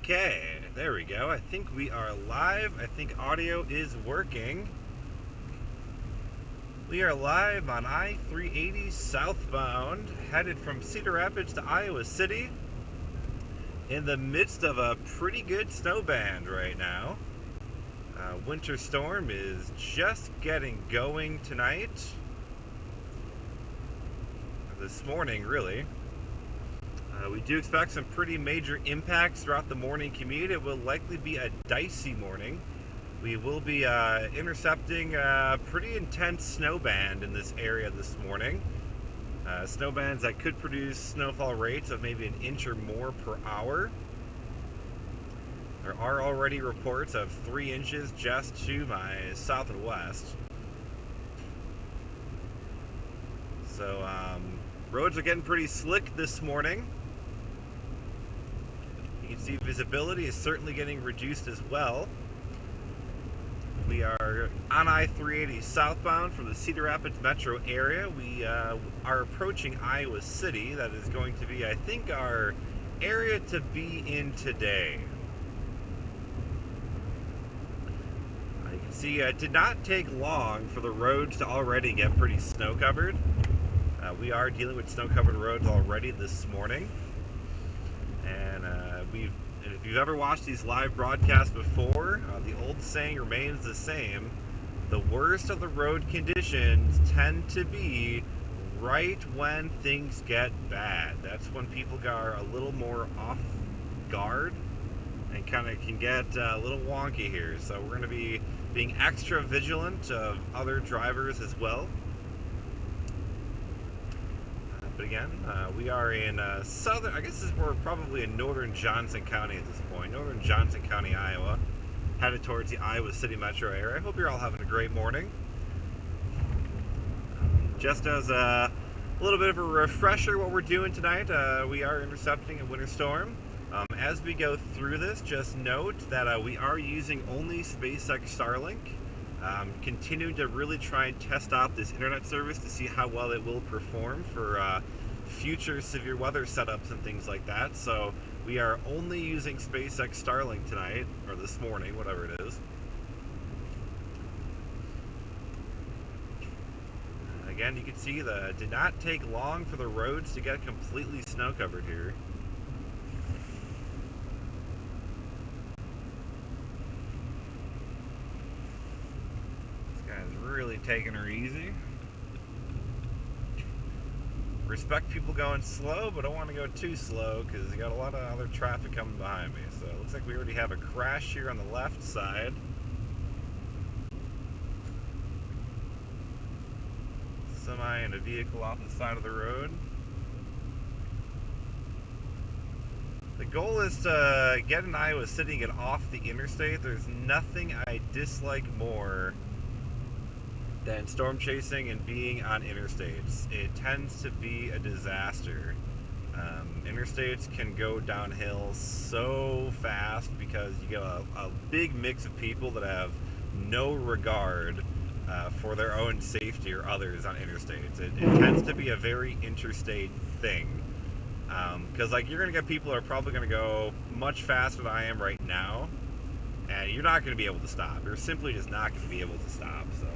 Okay, there we go. I think we are live. I think audio is working. We are live on I-380 southbound, headed from Cedar Rapids to Iowa City, in the midst of a pretty good snow band right now. Winter storm is just getting going tonight. This morning, really. We do expect some pretty major impacts throughout the morning commute. It will likely be a dicey morning. We will be intercepting a pretty intense snow band in this area this morning. Snow bands that could produce snowfall rates of maybe an inch or more per hour. There are already reports of 3 inches just to my south and west. So roads are getting pretty slick this morning. You can see visibility is certainly getting reduced as well. We are on I-380 southbound from the Cedar Rapids metro area. We are approaching Iowa City. That is going to be, I think, our area to be in today. You can see it did not take long for the roads to already get pretty snow covered. We are dealing with snow-covered roads already this morning. And if you've ever watched these live broadcasts before, the old saying remains the same. The worst of the road conditions tend to be right when things get bad. That's when people are a little more off guard and kind of can get a little wonky here. So we're going to be being extra vigilant of other drivers as well. But again, we are in southern, I guess we're probably in northern Johnson County at this point, northern Johnson County, Iowa, headed towards the Iowa City metro area. I hope you're all having a great morning. Just as a little bit of a refresher what we're doing tonight, we are intercepting a winter storm. As we go through this, just note that we are using only SpaceX Starlink. Continuing to really try and test out this internet service to see how well it will perform for future severe weather setups and things like that. So we are only using SpaceX Starlink tonight, or this morning, whatever it is. Again, you can see it did not take long for the roads to get completely snow covered here. Really taking her easy. Respect people going slow, but don't want to go too slow because you got a lot of other traffic coming behind me. So it looks like we already have a crash here on the left side. Semi and a vehicle off the side of the road. The goal is to get in Iowa City and get off the interstate. There's nothing I dislike more than storm chasing and being on interstates. It tends to be a disaster. Interstates can go downhill so fast because you get a big mix of people that have no regard for their own safety or others on interstates. It tends to be a very interstate thing. Because like you're going to get people who are probably going to go much faster than I am right now, and you're not going to be able to stop. You're simply just not going to be able to stop. So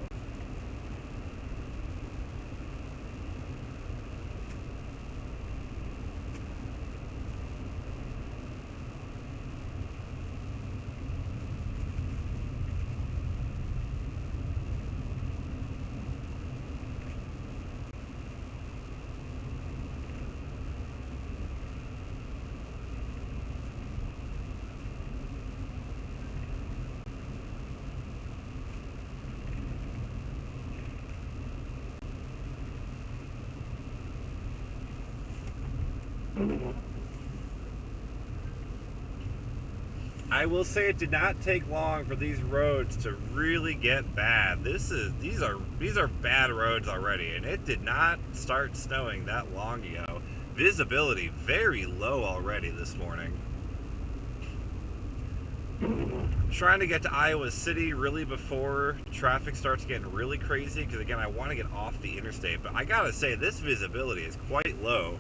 I will say it did not take long for these roads to really get bad. These are bad roads already, and it did not start snowing that long ago. Visibility very low already this morning. I'm trying to get to Iowa City really before traffic starts getting really crazy, because again, I want to get off the interstate, but I gotta say this visibility is quite low.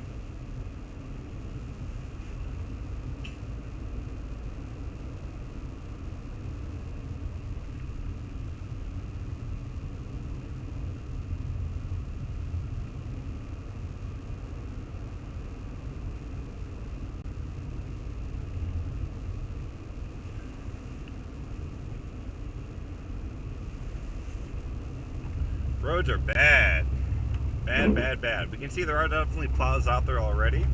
roads are bad. Bad, bad, bad. We can see there are definitely plows out there already.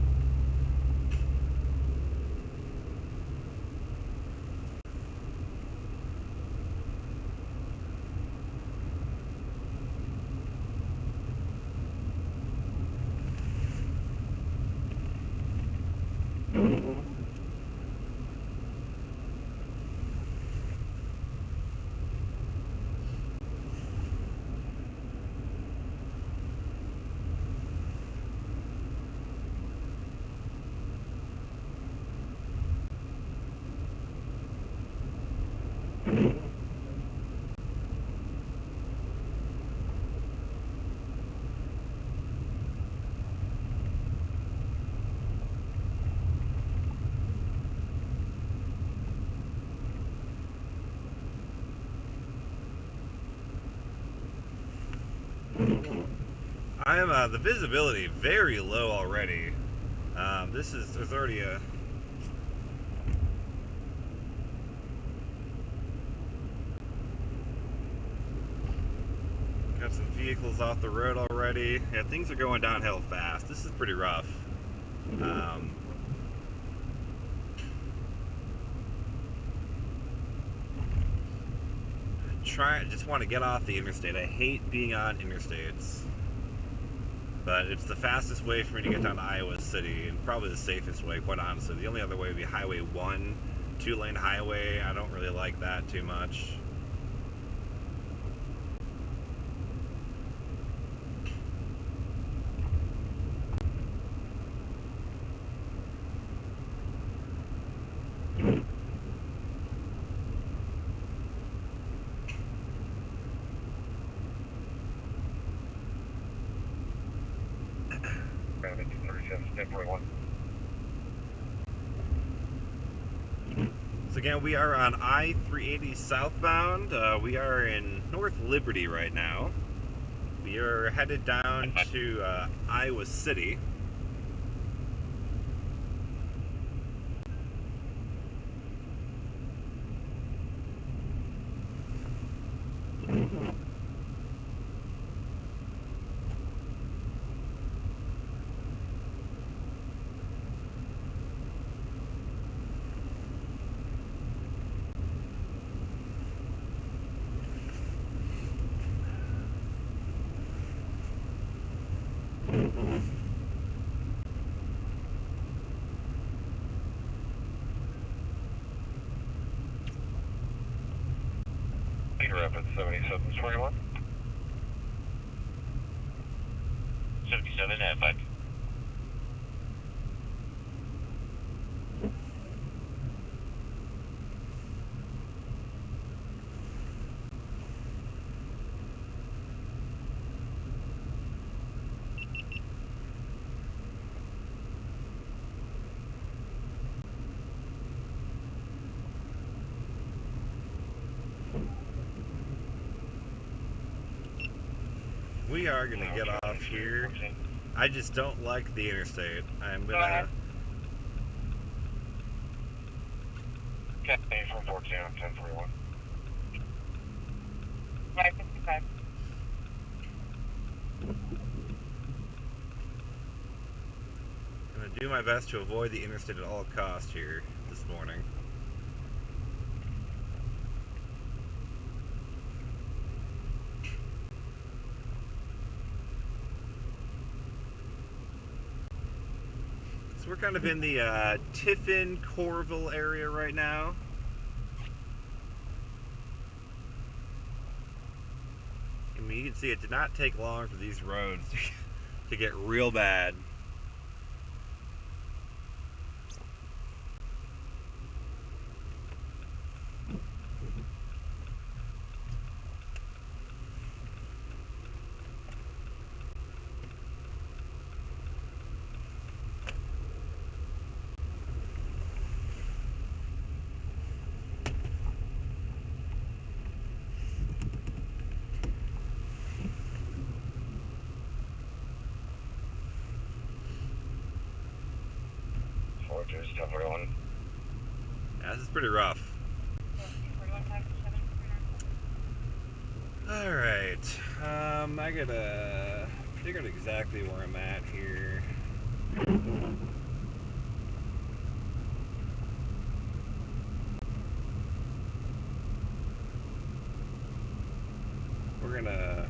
I am the visibility very low already. There's already a got some vehicles off the road already. Yeah, things are going downhill fast. This is pretty rough. Just want to get off the interstate. I hate being on interstates, but it's the fastest way for me to get down to Iowa City, and probably the safest way, quite honestly. The only other way would be Highway 1, 2-lane highway. I don't really like that too much. So again, we are on I-380 southbound. We are in North Liberty right now. We are headed down to Iowa City. Rapid 7721. 77 at 5. We are going to get off here. I just don't like the interstate. I'm going to... Captain from 14 on 1041. 555. I'm going to do my best to avoid the interstate at all costs here this morning. So we're kind of in the Tiffin, Coralville area right now. I mean, you can see it did not take long for these roads to get real bad. Yeah, this is pretty rough. Alright, I gotta figure out exactly where I'm at here. We're gonna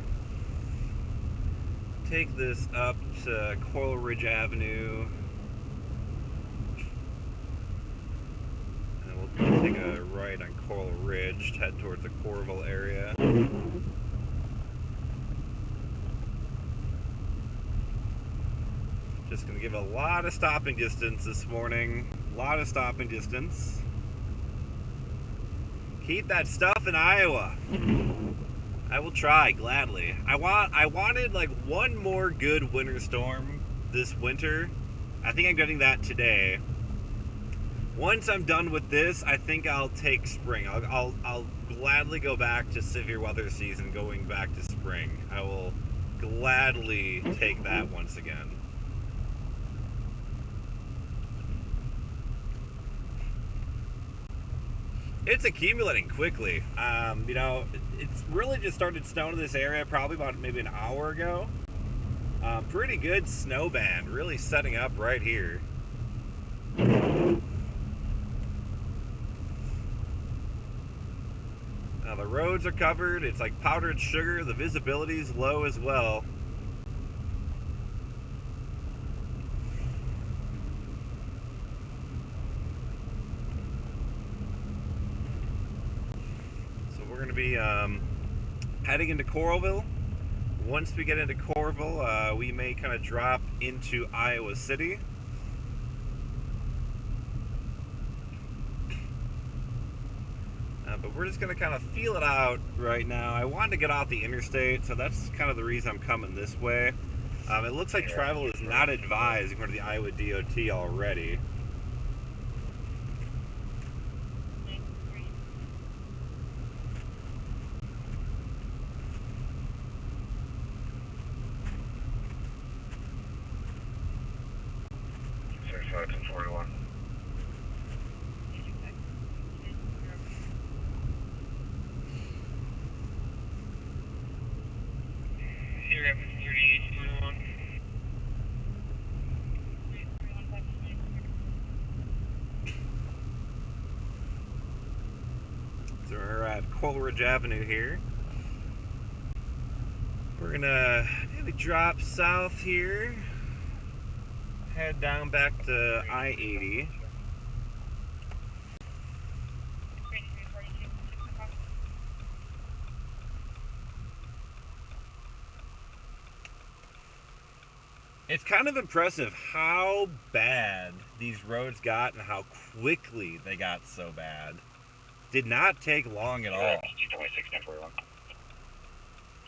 take this up to Coral Ridge Avenue. And we'll take a right on Coral Ridge to head towards the Coralville area. Just gonna give a lot of stopping distance this morning. A lot of stopping distance. Keep that stuff in Iowa. I will try gladly. I wanted like one more good winter storm this winter. I think I'm getting that today. Once I'm done with this, I think I'll take spring. I'll gladly go back to severe weather season, going back to spring. I will gladly take that once again. It's accumulating quickly. You know, it's really just started snowing in this area probably about maybe an hour ago. Pretty good snow band really setting up right here. Now the roads are covered. It's like powdered sugar. The visibility is low as well. We're going to be heading into Coralville. Once we get into Coralville, we may kind of drop into Iowa City. But we're just going to kind of feel it out right now. I wanted to get off the interstate, so that's kind of the reason I'm coming this way. It looks like travel is not advised according to the Iowa DOT already. So we're at Coral Ridge Avenue here. We're gonna maybe drop south here, head down back to I-80. It's kind of impressive how bad these roads got and how quickly they got so bad. Did not take long at all. 226, 1041.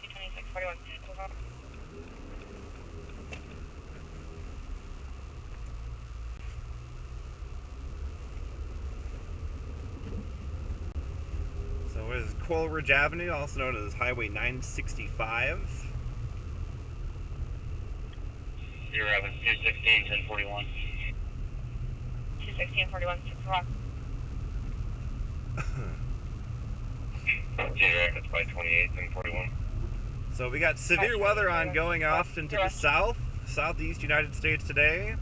226, 41. So what is Coral Ridge Avenue, also known as Highway 965? 216, 1041. 216, 41, 6 o'clock. It's by 28, 1041. So we got severe weather on going off into the southeast United States today.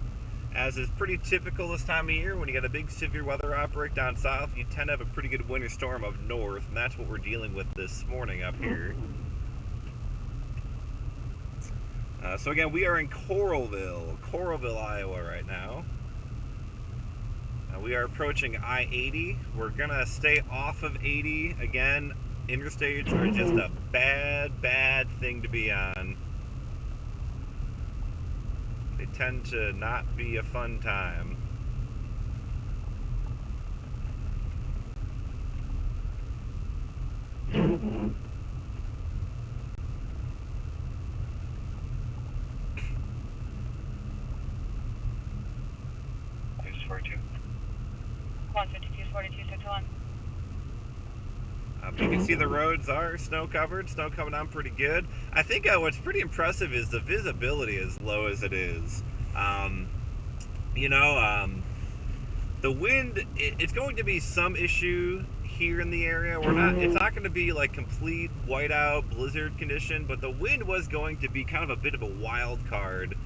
As is pretty typical this time of year, when you got a big severe weather outbreak down south, you tend to have a pretty good winter storm up north, and that's what we're dealing with this morning up here. So again, we are in Coralville, Iowa right now. We are approaching I-80. We're gonna stay off of 80. Again, interstates are just a bad thing to be on. They tend to not be a fun time. You can see the roads are snow covered, snow coming on pretty good. I think what's pretty impressive is the visibility as low as it is. The wind, it's going to be some issue here in the area. It's not going to be like complete whiteout blizzard condition, but the wind was going to be kind of a bit of a wild card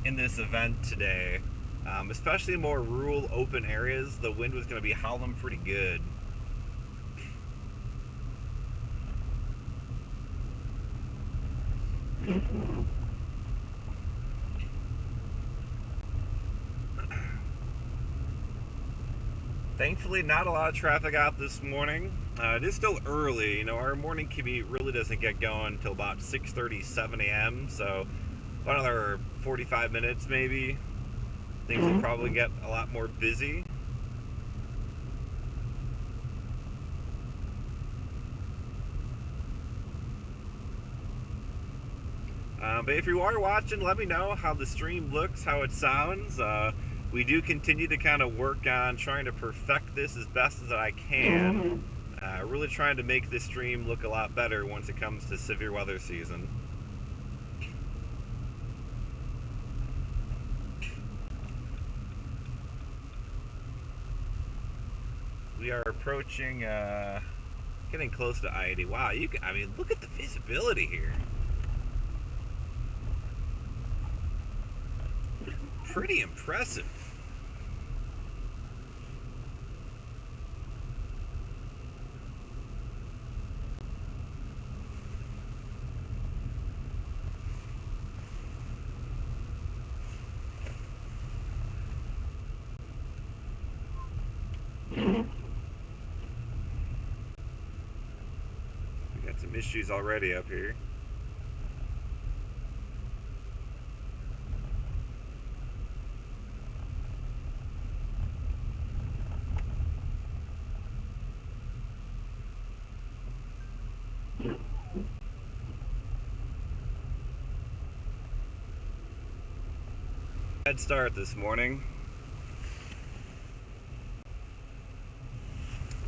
in this event today. Especially in more rural open areas, the wind was going to be howling pretty good. Thankfully, not a lot of traffic out this morning. It is still early. You know, our morning commute really doesn't get going until about 6:30, 7 a.m. So about another 45 minutes maybe. Things will probably get a lot more busy. But if you are watching, let me know how the stream looks, how it sounds. We do continue to kind of work on trying to perfect this as best as I can. Really trying to make this stream look a lot better once it comes to severe weather season. We are approaching, getting close to I-80. Wow, I mean, look at the visibility here. Pretty impressive. We got some issues already up here. Head start this morning.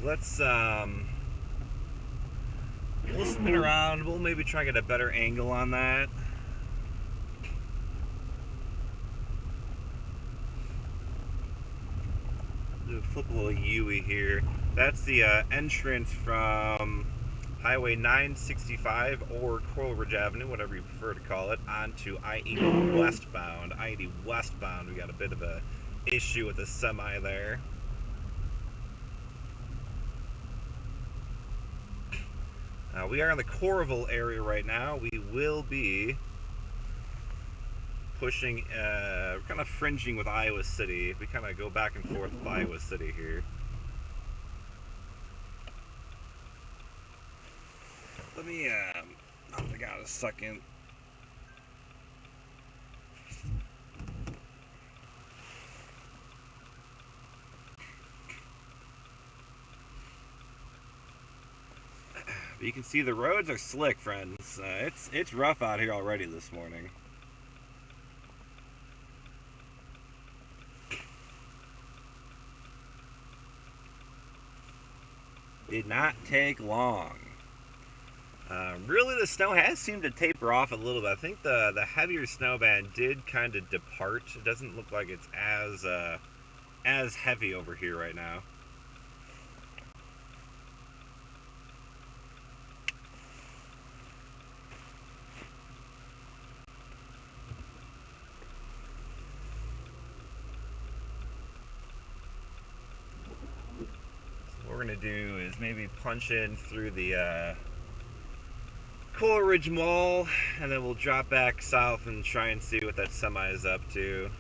Let's we'll spin around. We'll maybe try to get a better angle on that. Do flip a little U-ey here. That's the entrance from Highway 965 or Coral Ridge Avenue, whatever you prefer to call it, onto I-80 westbound. I-80 westbound, we got a bit of a issue with the semi there. We are in the Coralville area right now. We will be pushing, kind of fringing with Iowa City. We kind of go back and forth with Iowa City here. Let me, I got a second. But you can see the roads are slick, friends. It's rough out here already this morning. Did not take long. Really, the snow has seemed to taper off a little bit. I think the heavier snow band did kind of depart. It doesn't look like it's as heavy over here right now. So what we're gonna do is maybe punch in through the Coral Ridge Mall, and then we'll drop back south and try and see what that semi is up to.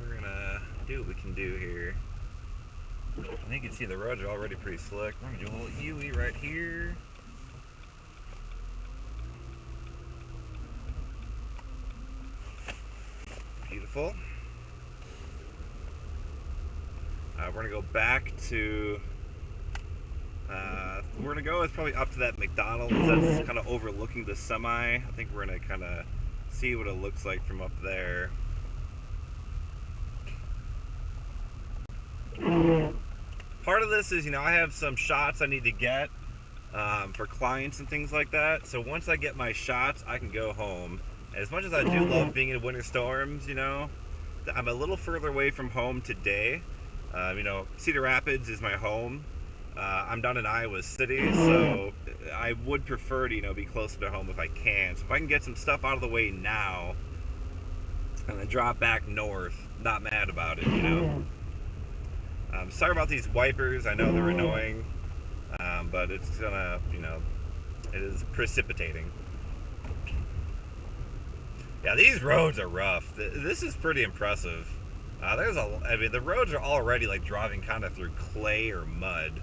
We're gonna do what we can do here. I think you can see the roads are already pretty slick. We're gonna do a little U-ey right here. Beautiful. We're gonna go back to. We're gonna go. It's probably up to that McDonald's that's kind of overlooking the semi. I think we're gonna kind of see what it looks like from up there. part of this is, I have some shots I need to get for clients and things like that. So once I get my shots, I can go home. As much as I do love being in winter storms, I'm a little further away from home today. Cedar Rapids is my home. I'm down in Iowa City, so I would prefer to, be closer to home if I can. So if I can get some stuff out of the way now and then drop back north, not mad about it. Sorry about these wipers. I know they're annoying, but it's gonna, it is precipitating. Yeah, these roads are rough. This is pretty impressive. The roads are already like driving kind of through clay or mud.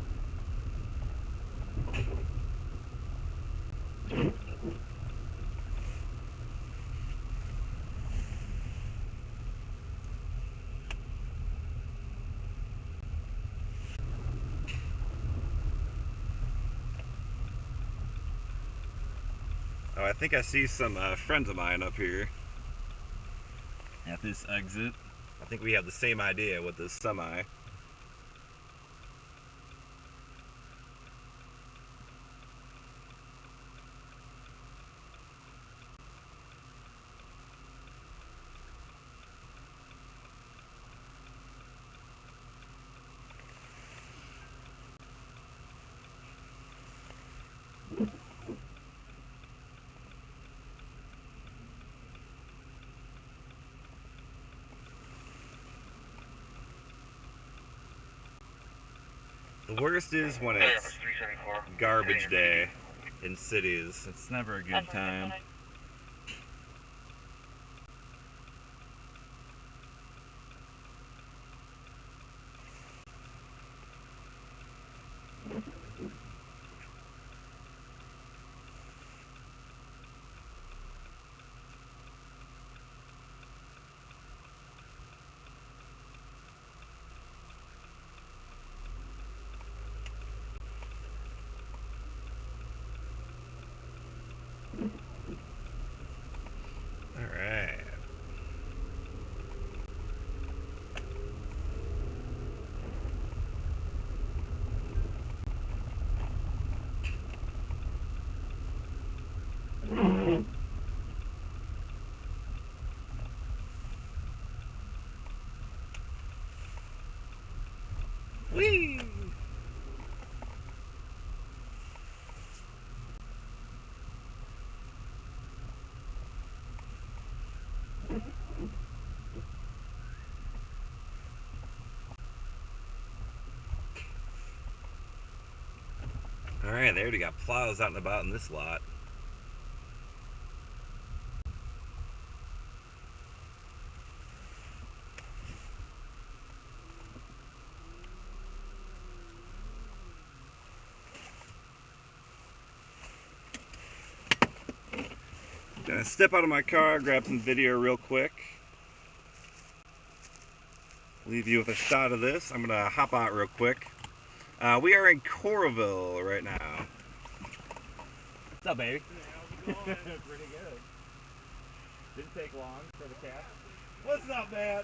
Oh, I think I see some friends of mine up here at this exit. I think we have the same idea with this semi. The worst is when it's garbage day in cities. It's never a good time. Alright. Whee! Alright, they already got plows out and about in this lot. Gonna step out of my car, grab some video real quick. Leave you with a shot of this. I'm gonna hop out real quick. We are in Coralville right now. What's up, baby? How's it going? Pretty good. Didn't take long for the cat. What's up, man?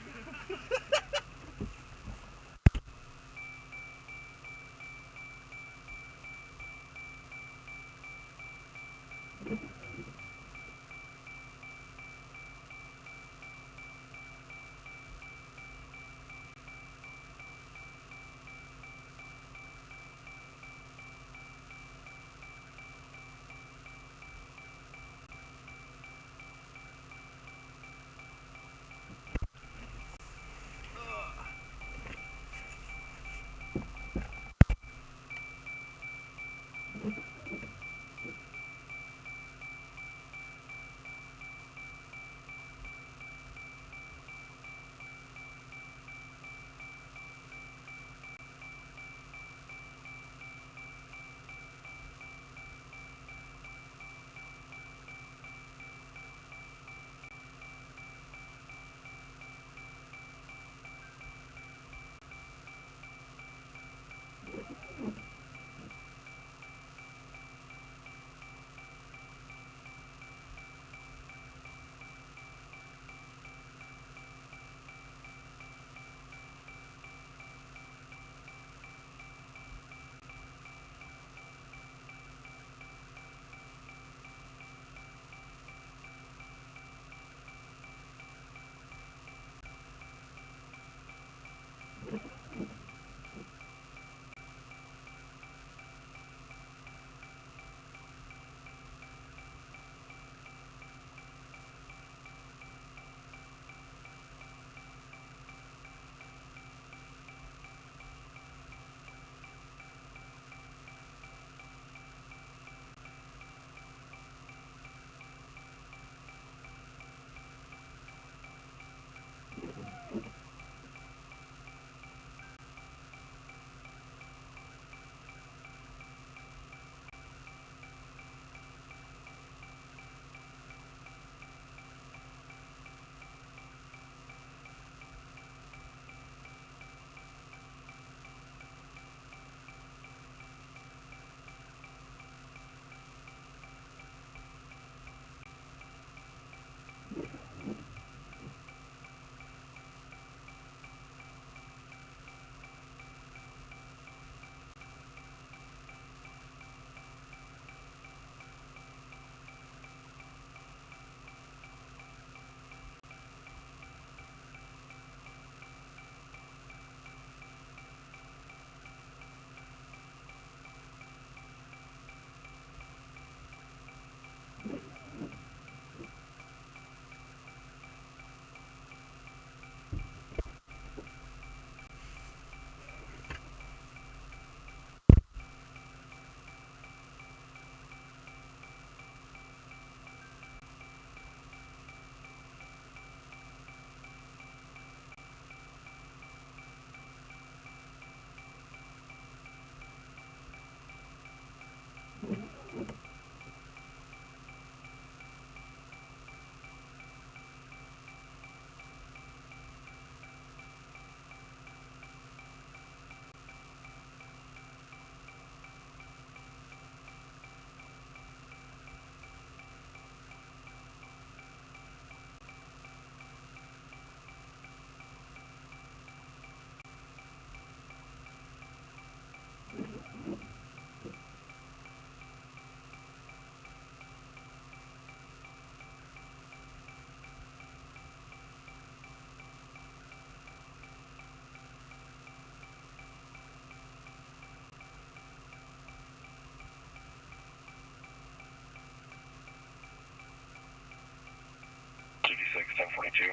1042.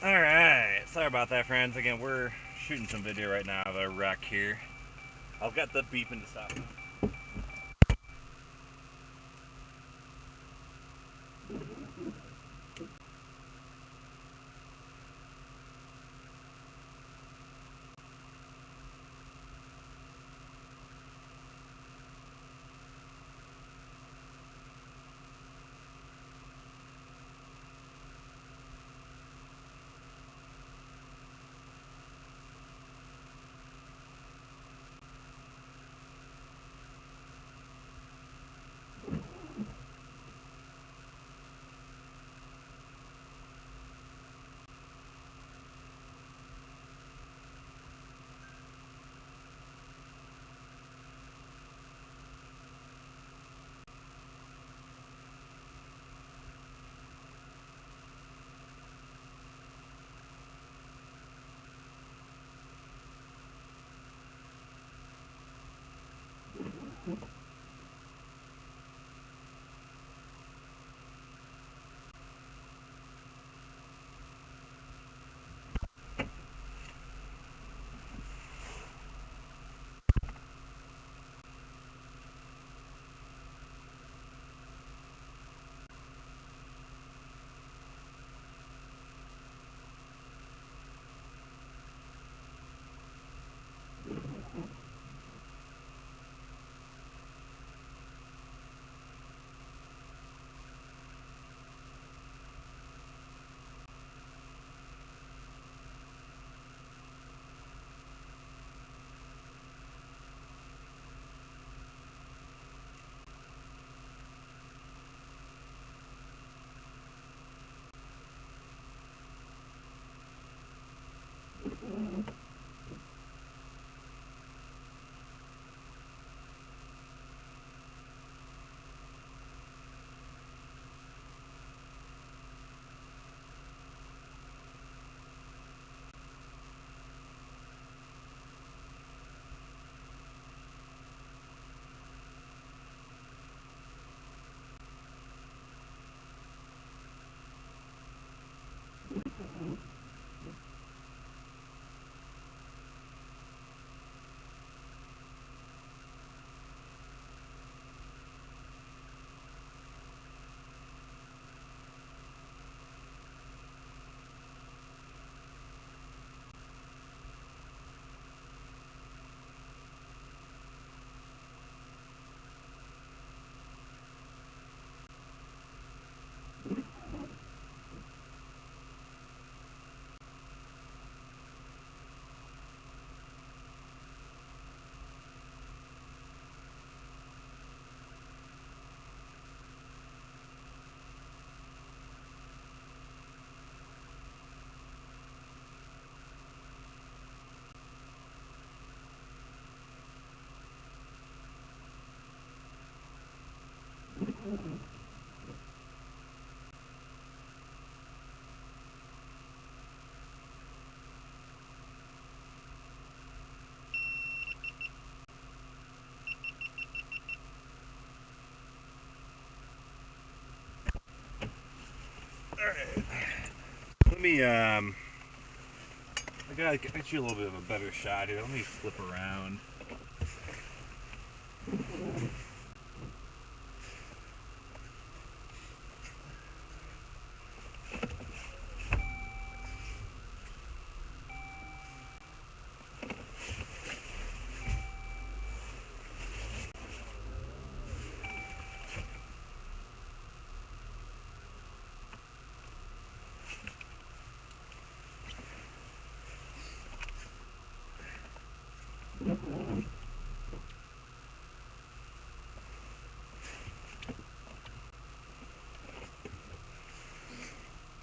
Alright, sorry about that, friends. Again, we're shooting some video right now of a wreck here. I've got the beeping to stop now. Alright. Let me, I gotta get you a little bit of a better shot here. Let me flip around.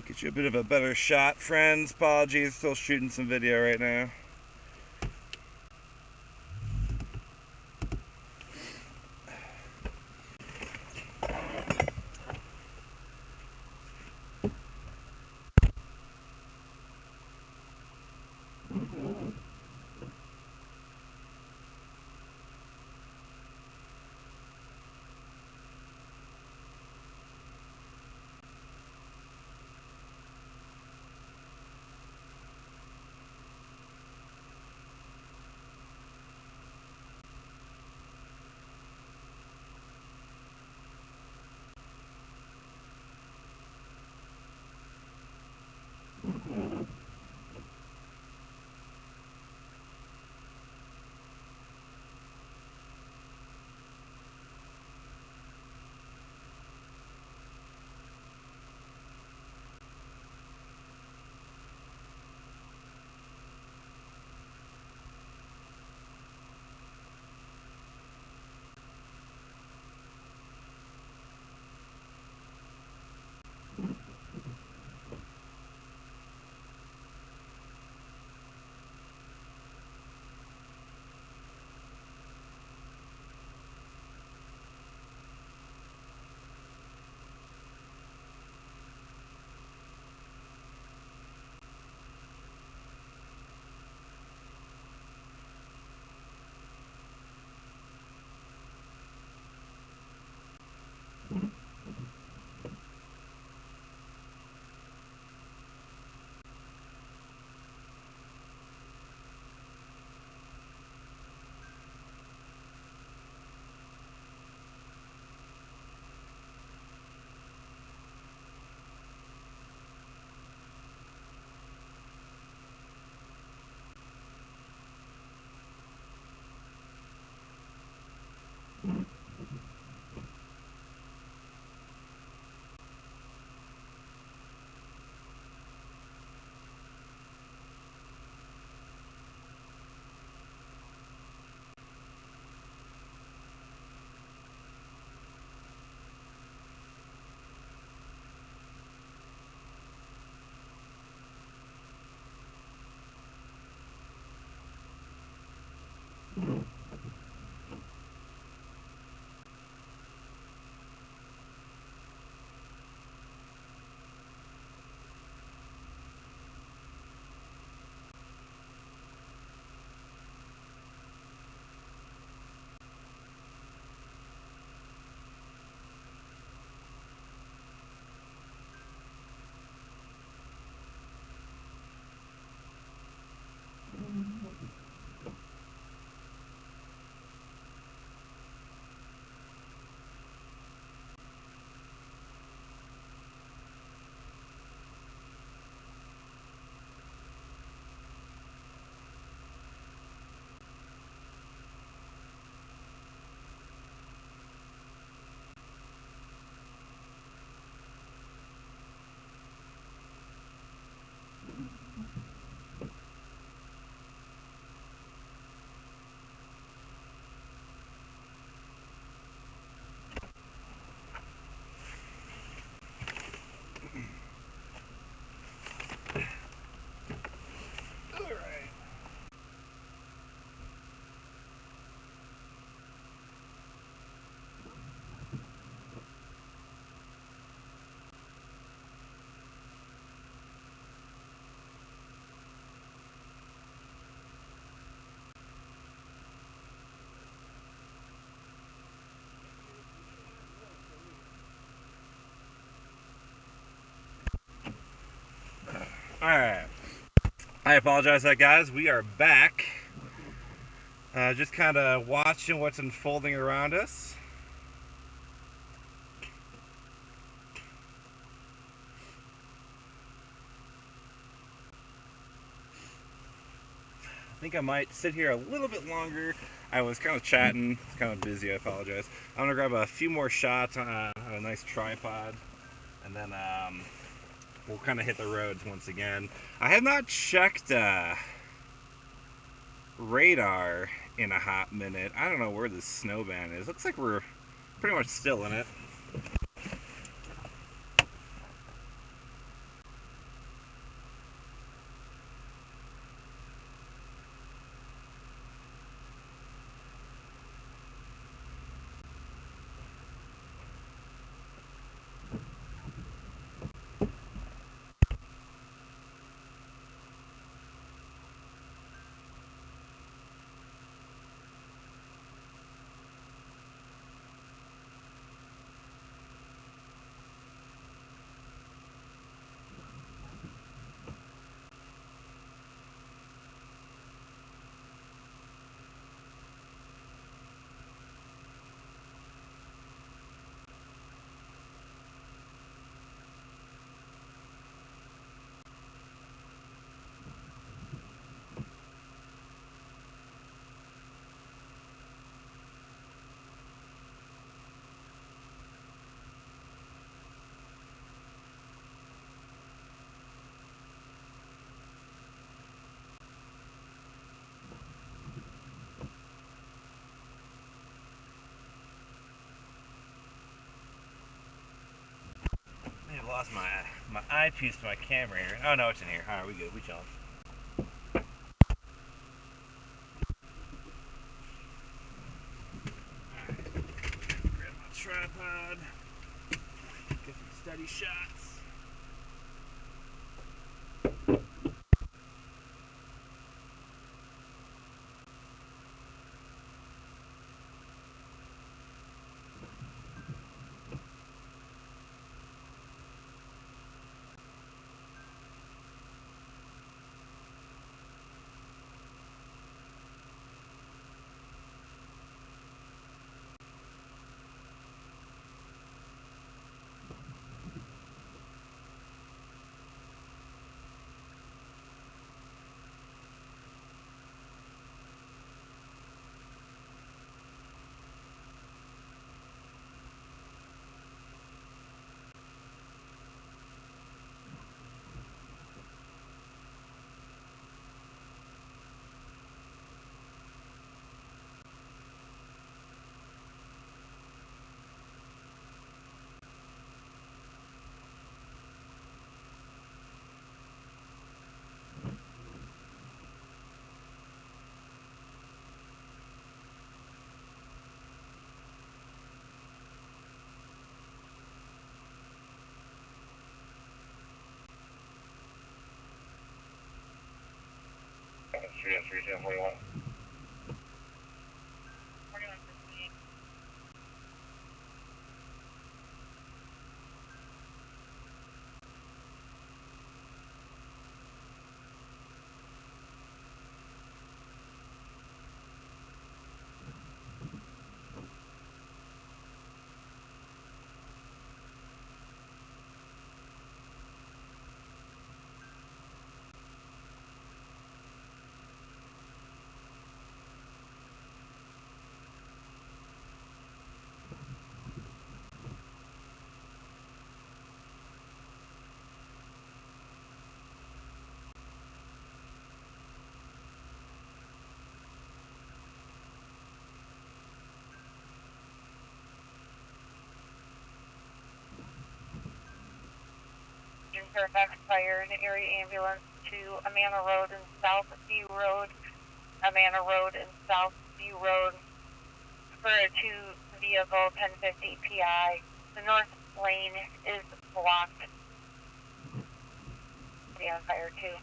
Get you a bit of a better shot, friends. Apologies, still shooting some video right now. Alright. I apologize that guys. We are back. Just kind of watching what's unfolding around us. I think I might sit here a little bit longer. I was kind of chatting, kind of busy. I apologize. I'm gonna grab a few more shots on a nice tripod, and then we'll kind of hit the roads once again. I have not checked radar in a hot minute. I don't know where this snow band is. Looks like we're pretty much still in it. lost my eyepiece to my camera here. Oh no, it's in here. All right, we good. We chilling. Grab my tripod. Get some steady shots. Three 3741. Fairfax Fire and Area Ambulance to Amana Road and South View Road, Amana Road and South View Road for a 2-vehicle 1050 PI. The north lane is blocked. Be on fire too.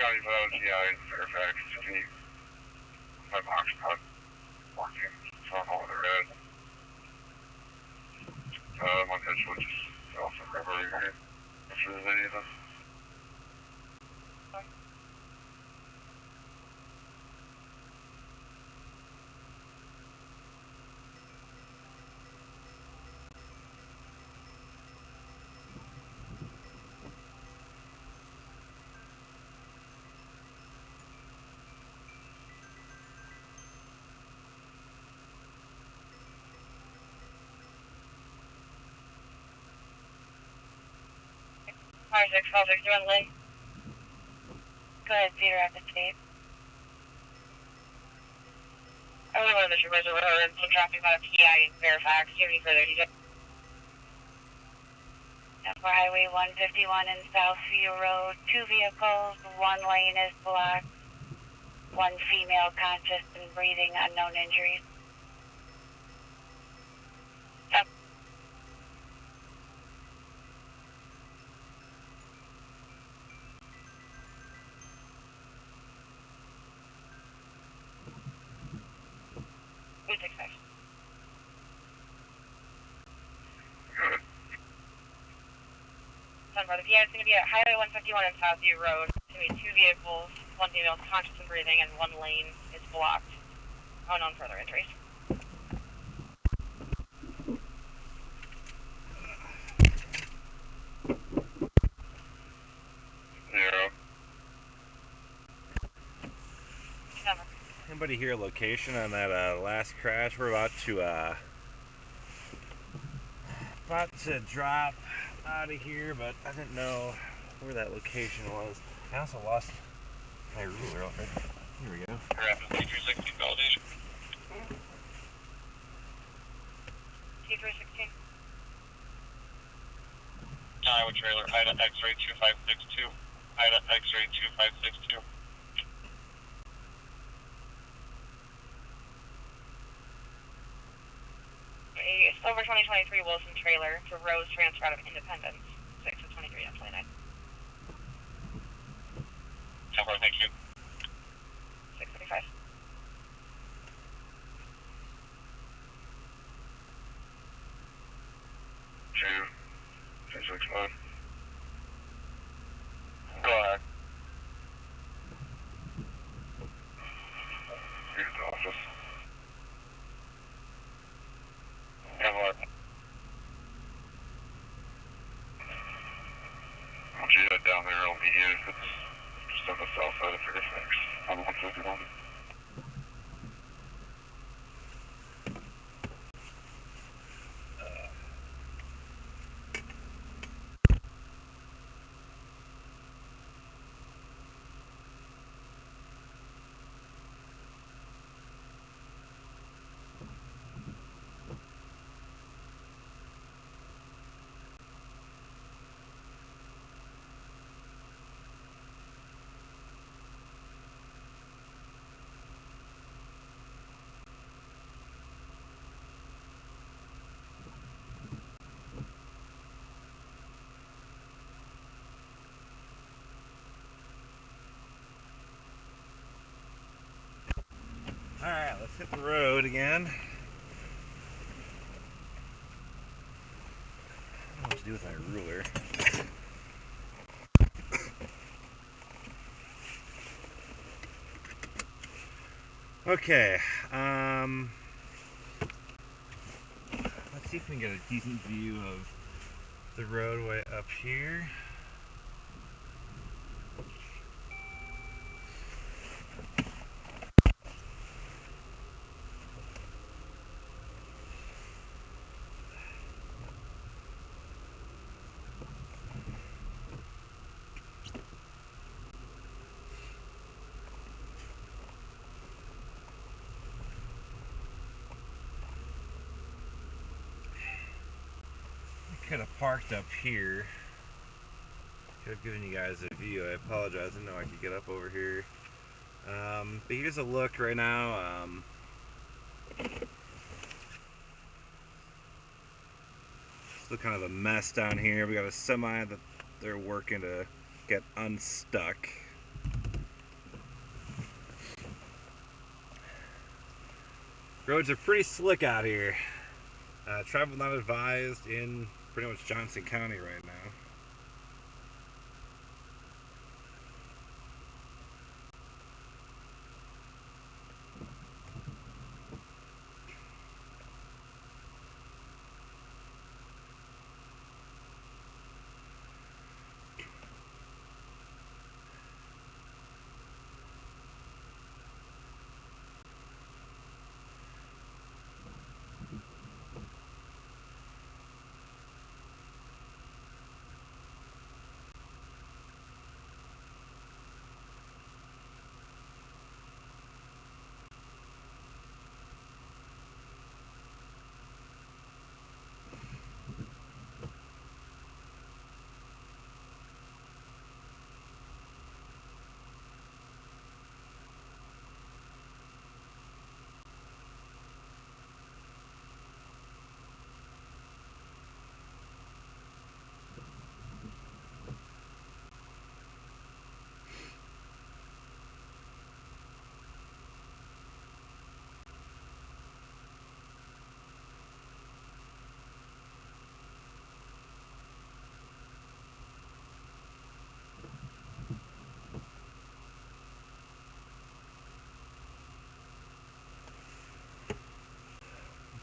County Road, GI, Fairfax, City. My box cut. Walking from all the red. One Edgewood just off the river here. If there's anything. R6, call 6, runway. Go ahead, Peter, Interstate. I only one of the troopers over her and some traffic on a PI in Fairfax. Do you have any further details? For Highway 151 in Southview Road, 2 vehicles, 1 lane is blocked, 1 female conscious and breathing, unknown injuries. Yep. Good success. Yeah, it's going to be at Highway 151 in Southview Road. It's going to be 2 vehicles, 1 female conscious and breathing, and 1 lane is blocked. Unknown further injuries. Zero. Anybody hear a location on that last crash? We're about to drop out of here, but I didn't know where that location was. I also lost my ruler. Here we go. Rapid C316 validation. C316. Iowa trailer, Ida X-ray 2562. Ida X-ray 2562. A Silver 2023 Wilson trailer to Rose transfer out of Independence. 6 of 23 and 29. Temper, thank you. 635. Two. 261. Go ahead. Here's the office. Yeah, what? I'll do that down there. It'll be you. It's just on the south side of Fairfax. On 151. Alright, let's hit the road again. I don't know what to do with my ruler. Okay, let's see if we can get a decent view of the roadway up here. Could have parked up here. Could have given you guys a view. I apologize. I didn't know I could get up over here. But here's a look right now. Still kind of a mess down here. We got a semi that they're working to get unstuck. Roads are pretty slick out here. Travel not advised in pretty much Johnson County right now.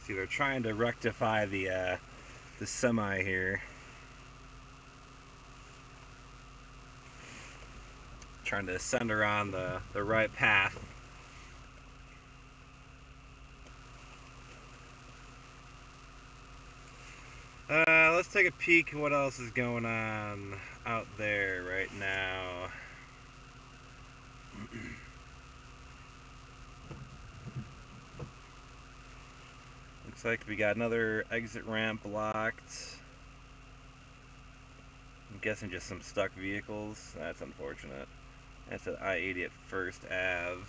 See, they're trying to rectify the semi here. Trying to send her on the right path. Let's take a peek at what else is going on out there right now. Looks like we got another exit ramp blocked. I'm guessing just some stuck vehicles. That's unfortunate. That's at I-80 at First Ave.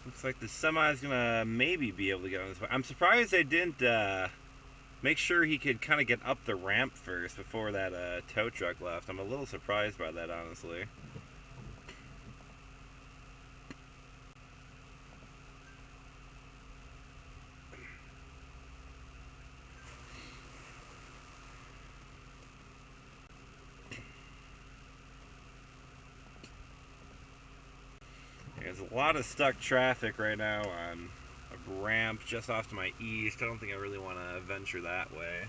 Looks like the semi's gonna maybe be able to get on this way. I'm surprised they didn't make sure he could kind of get up the ramp first before that tow truck left. I'm a little surprised by that, honestly. There's a lot of stuck traffic right now on a ramp just off to my east. I don't think I really want to venture that way.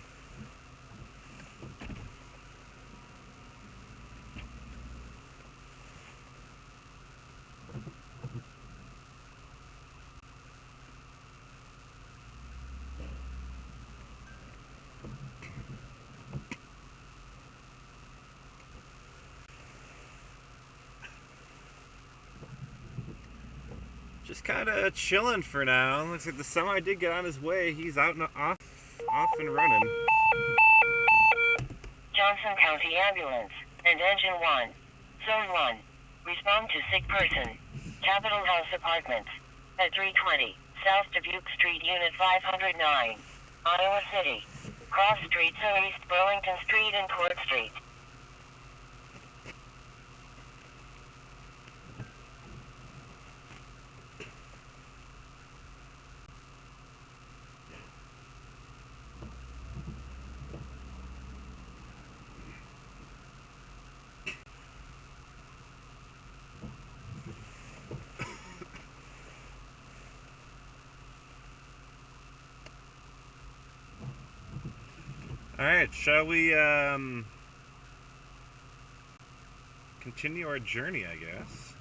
Just kind of chilling for now. Looks like the semi did get on his way. He's out and off and running. Johnson County Ambulance and Engine 1. Zone 1. Respond to sick person. Capitol House Apartments. At 320 South Dubuque Street, Unit 509. Iowa City. Cross Street to East Burlington Street and Court Street. Alright, shall we continue our journey, I guess?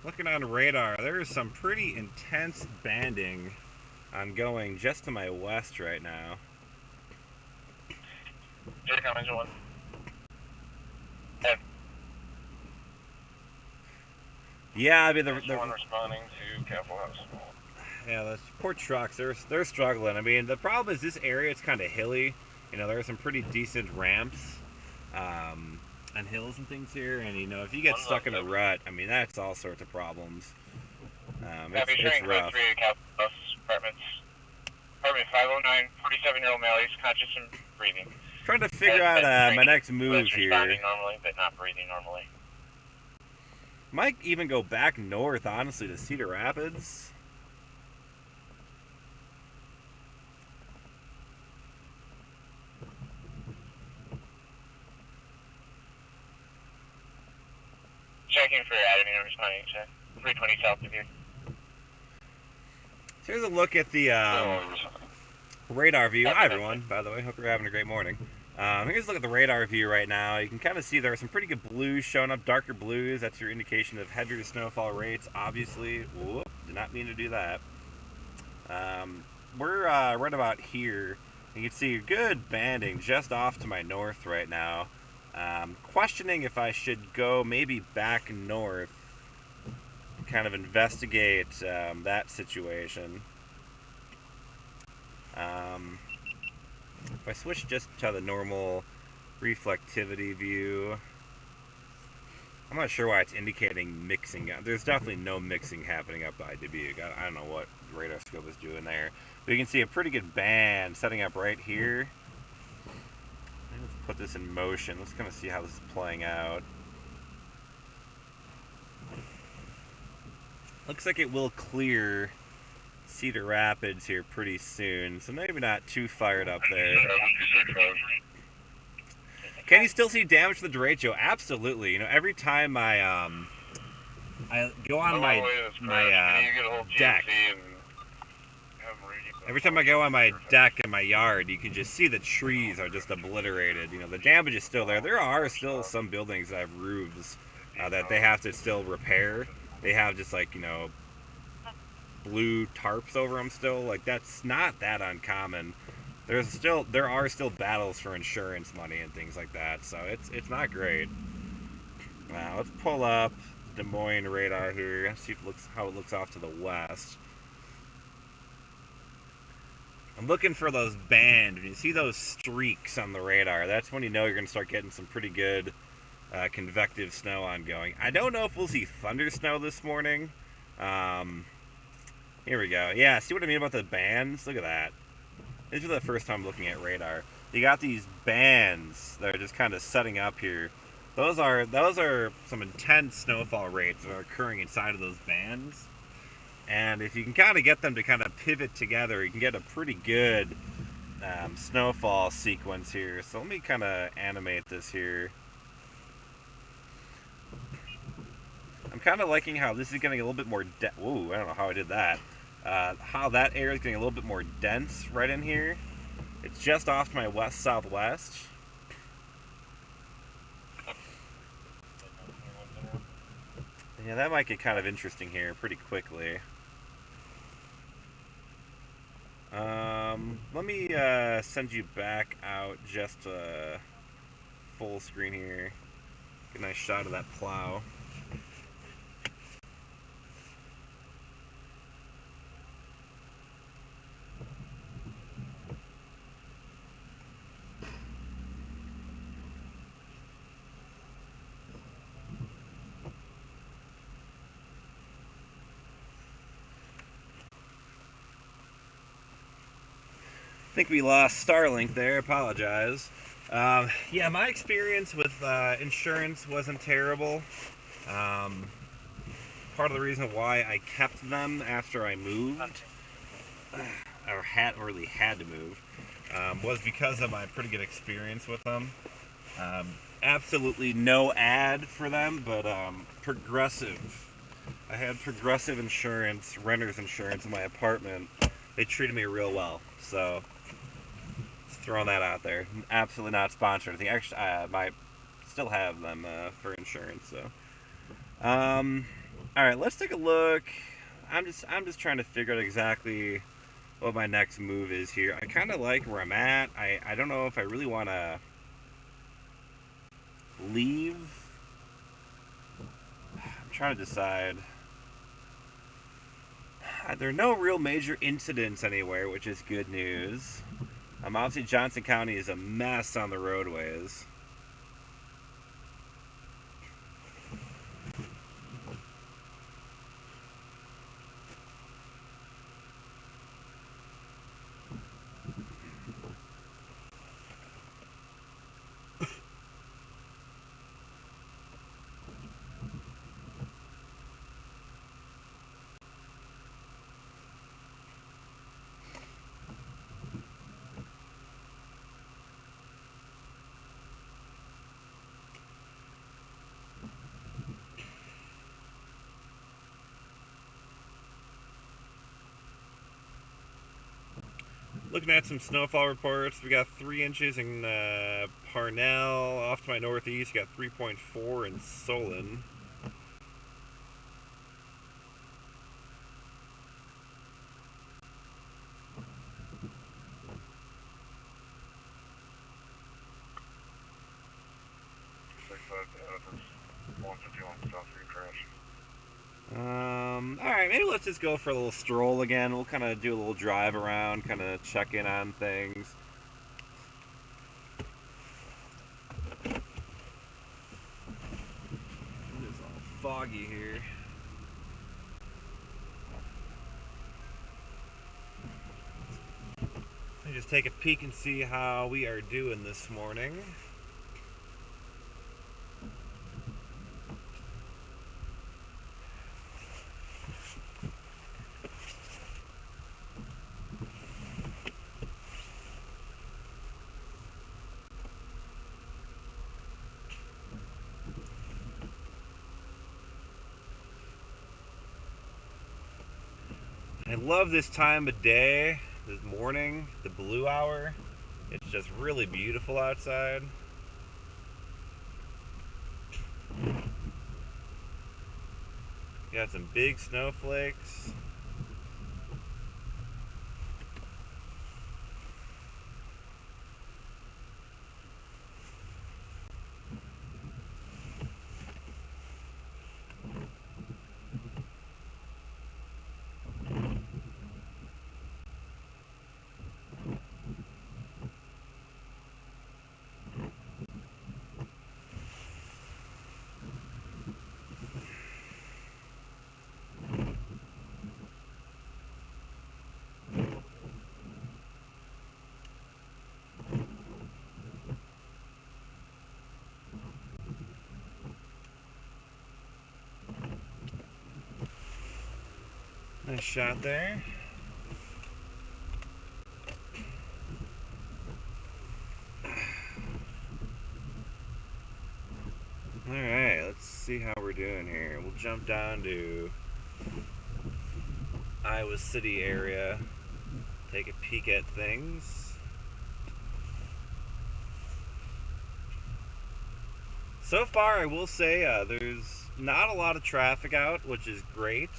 Looking on radar, there is some pretty intense banding ongoing just to my west right now. Engine 1. Yeah, I mean Engine 1 responding to Capitol House. yeah, those poor trucks, they're struggling. I mean, the problem is this area, it's kind of hilly. You know, there are some pretty decent ramps and hills and things here. And, you know, if you get stuck in a rut, I mean, that's all sorts of problems. It's rough. 3 Capitol House apartments. Apartment 509, 47-year-old male. He's conscious and breathing. Trying to figure out my next move here. Responding normally, but not breathing normally. Might even go back north, honestly, to Cedar Rapids. Checking for adding and responding to 320 south of you. So here's a look at the radar view. Hi, everyone, by the way. Hope you're having a great morning. Here's a look at the radar view right now. You can kind of see there are some pretty good blues showing up, darker blues. That's your indication of heavier snowfall rates, obviously. Whoop, did not mean to do that. We're right about here. You can see good banding just off to my north right now. Questioning if I should go maybe back north, kind of investigate that situation. If I switch just to the normal reflectivity view, I'm not sure why it's indicating mixing. There's definitely no mixing happening up by Dubuque. I don't know what radar scope is doing there. But you can see a pretty good band setting up right here. Let's put this in motion. Let's kind of see how this is playing out. Looks like it will clear Cedar Rapids here pretty soon, so maybe not too fired up there. Can you still see damage to the derecho? Absolutely. You know, every time I go on my deck, every time I go on my deck in my yard, you can just see the trees are just obliterated. You know, the damage is still there. There are still some buildings that have roofs that they have to still repair. They have just, like, you know, blue tarps over them still. Like, that's not that uncommon. There are still battles for insurance money and things like that, so it's not great. Let's pull up Des Moines radar here, see how it looks off to the west. I'm looking for those bands. When you see those streaks on the radar, that's when you know you're going to start getting some pretty good convective snow ongoing. I don't know if we'll see thunder snow this morning. Here we go. Yeah, see what I mean about the bands? Look at that. This is the first time looking at radar. You got these bands that are just kind of setting up here. Those are some intense snowfall rates that are occurring inside of those bands. And if you can kind of get them to kind of pivot together, you can get a pretty good snowfall sequence here. So let me kind of animate this here. I'm kind of liking how this is getting a little bit more whoa, I don't know how I did that. How that area is getting a little bit more dense right in here. It's just off to my west-southwest. Yeah, that might get kind of interesting here pretty quickly. Let me send you back out just full screen here. Get a nice shot of that plow. I think we lost Starlink there. Apologize. Yeah, my experience with insurance wasn't terrible. Part of the reason why I kept them after I moved, or really had to move, was because of my pretty good experience with them. Absolutely no ad for them, but Progressive I had Progressive Insurance, renter's insurance in my apartment. They treated me real well, so just throwing that out there. Absolutely not sponsored. I think actually I might still have them for insurance. So, all right, let's take a look. I'm just trying to figure out exactly what my next move is here. I kind of like where I'm at. I don't know if I really want to leave. I'm trying to decide. There are no real major incidents anywhere, which is good news. Obviously, Johnson County is a mess on the roadways. Looking at some snowfall reports, we got 3 inches in Parnell. Off to my northeast, we got 3.4 in Solon. Alright, maybe let's just go for a little stroll again. We'll kind of do a little drive around, kind of check in on things. It is all foggy here. Let me just take a peek and see how we are doing this morning. I love this time of day, this morning, the blue hour. It's just really beautiful outside. Got some big snowflakes. Nice shot there. Alright, let's see how we're doing here. We'll jump down to Iowa City area, take a peek at things. So far, I will say there's not a lot of traffic out, which is great.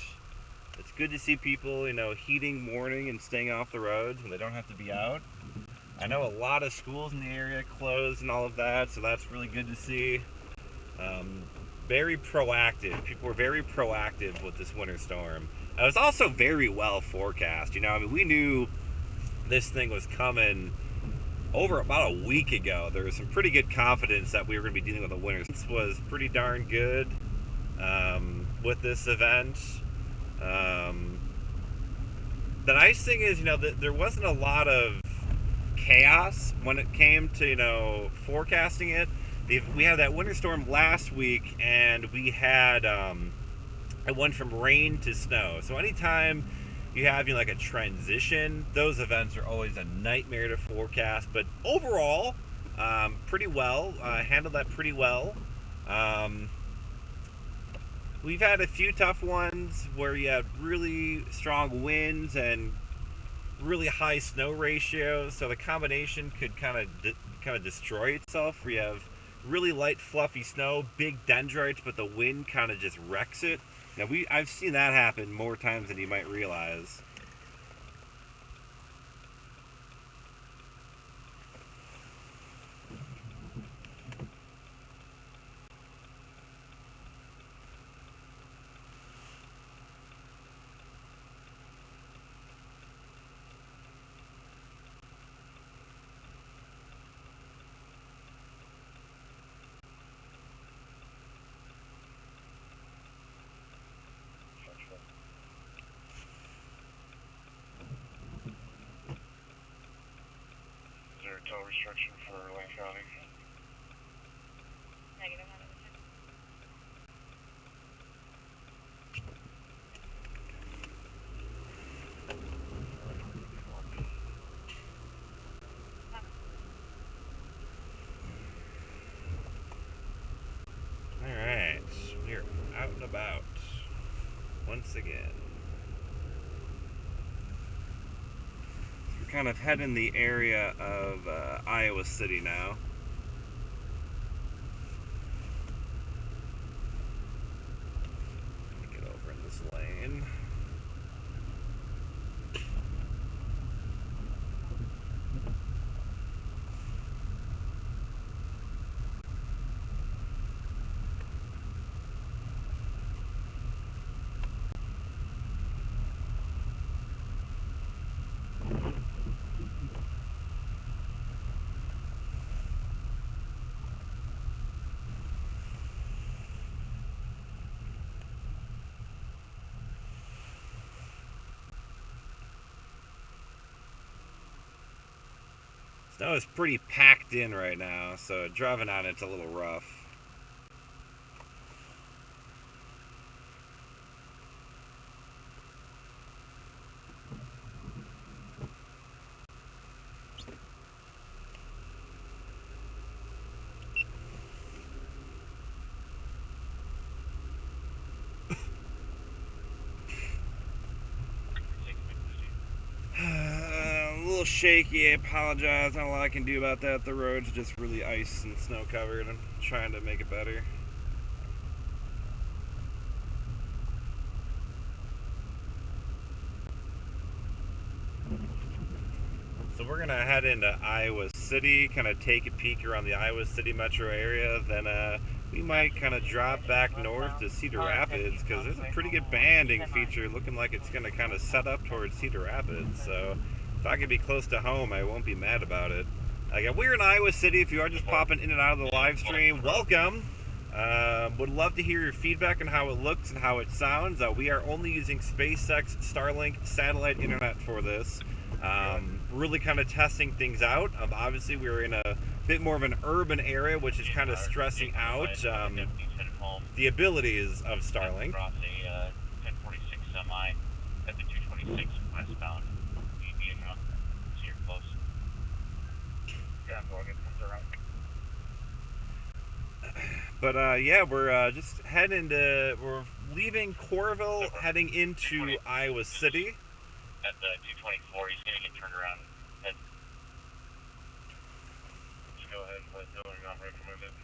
It's good to see people, heeding warning and staying off the roads when they don't have to be out. I know a lot of schools in the area closed and all of that, so that's really good to see. Very proactive. People were very proactive with this winter storm. It was also very well forecast. We knew this thing was coming over about a week ago. There was some pretty good confidence that we were going to be dealing with a winter. This was pretty darn good with this event. The nice thing is, that there wasn't a lot of chaos when it came to, forecasting it. We had that winter storm last week, and we had it went from rain to snow. So anytime you have like a transition, those events are always a nightmare to forecast. But overall, pretty well handled that pretty well. we've had a few tough ones where you had really strong winds and really high snow ratios, so the combination could kind of destroy itself. Where you have really light, fluffy snow, big dendrites, but the wind kind of just wrecks it. Now I've seen that happen more times than you might realize. Is there a tow restriction for Lane County? Negative. Alright, we're out and about once again. We're kind of heading the area of Iowa City now. Let me get over in this lane. Snow is pretty packed in right now, so driving on it's a little rough. A little shaky, I apologize. Not a lot I can do about that. The road's just really ice and snow covered. I'm trying to make it better. So we're gonna head into Iowa City, kind of take a peek around the Iowa City metro area, then we might kind of drop back north to Cedar Rapids, because there's a pretty good banding feature looking like it's gonna kind of set up towards Cedar Rapids. So if I could be close to home, I won't be mad about it. Again, we're in Iowa City. If you are just popping in and out of the live stream, welcome. Would love to hear your feedback on how it looks and how it sounds. We are only using SpaceX Starlink satellite internet for this. Really kind of testing things out. Obviously, we're in a bit more of an urban area, which is kind of stressing out the abilities of Starlink. Across a 1046 semi at the 226 westbound. So you're close. Yeah, so I'll get this around. But yeah, we're just we're leaving Coralville, heading into Iowa City. At the 224, he's going to get turned around. Just go ahead and put building on recommended.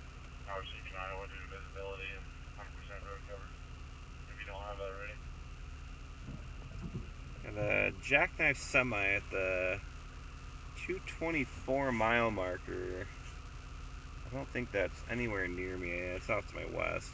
Obviously, you can Iowa due to visibility and 100% road coverage. If you don't have that already. And a jackknife semi at the 224 mile marker. I don't think that's anywhere near me. It's off to my west.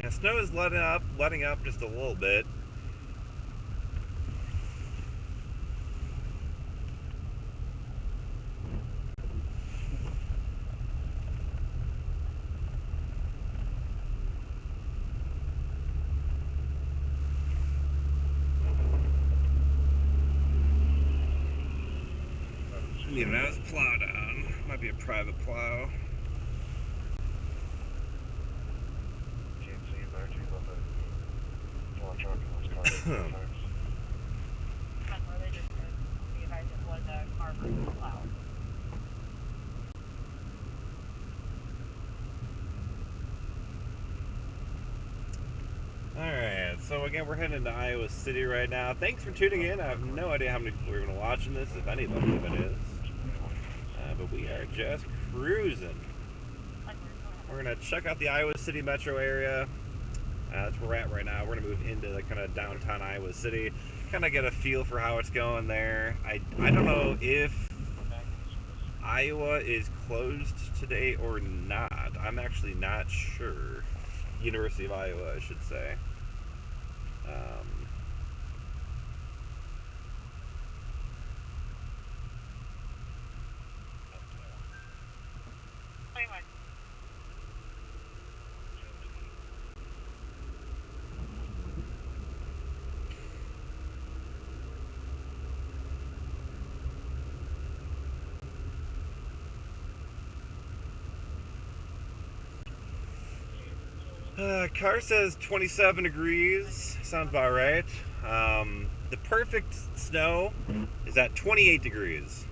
Yeah, snow is letting up just a little bit. Didn't even have his plow down. Might be a private plow. Can't see you back here, but the truck in this car. They just see if I just was a car versus plow. Alright, so again, we're heading to Iowa City right now. Thanks for tuning in. I have no idea how many people are going to watch this, if anybody even is. But we are just cruising. We're going to check out the Iowa City metro area. That's where we're at right now. We're going to move into the kind of downtown Iowa City. Kind of get a feel for how it's going there. I don't know if Iowa is closed today or not. I'm actually not sure. University of Iowa, I should say. Car says 27 degrees. Sounds about right. The perfect snow is at 28 degrees.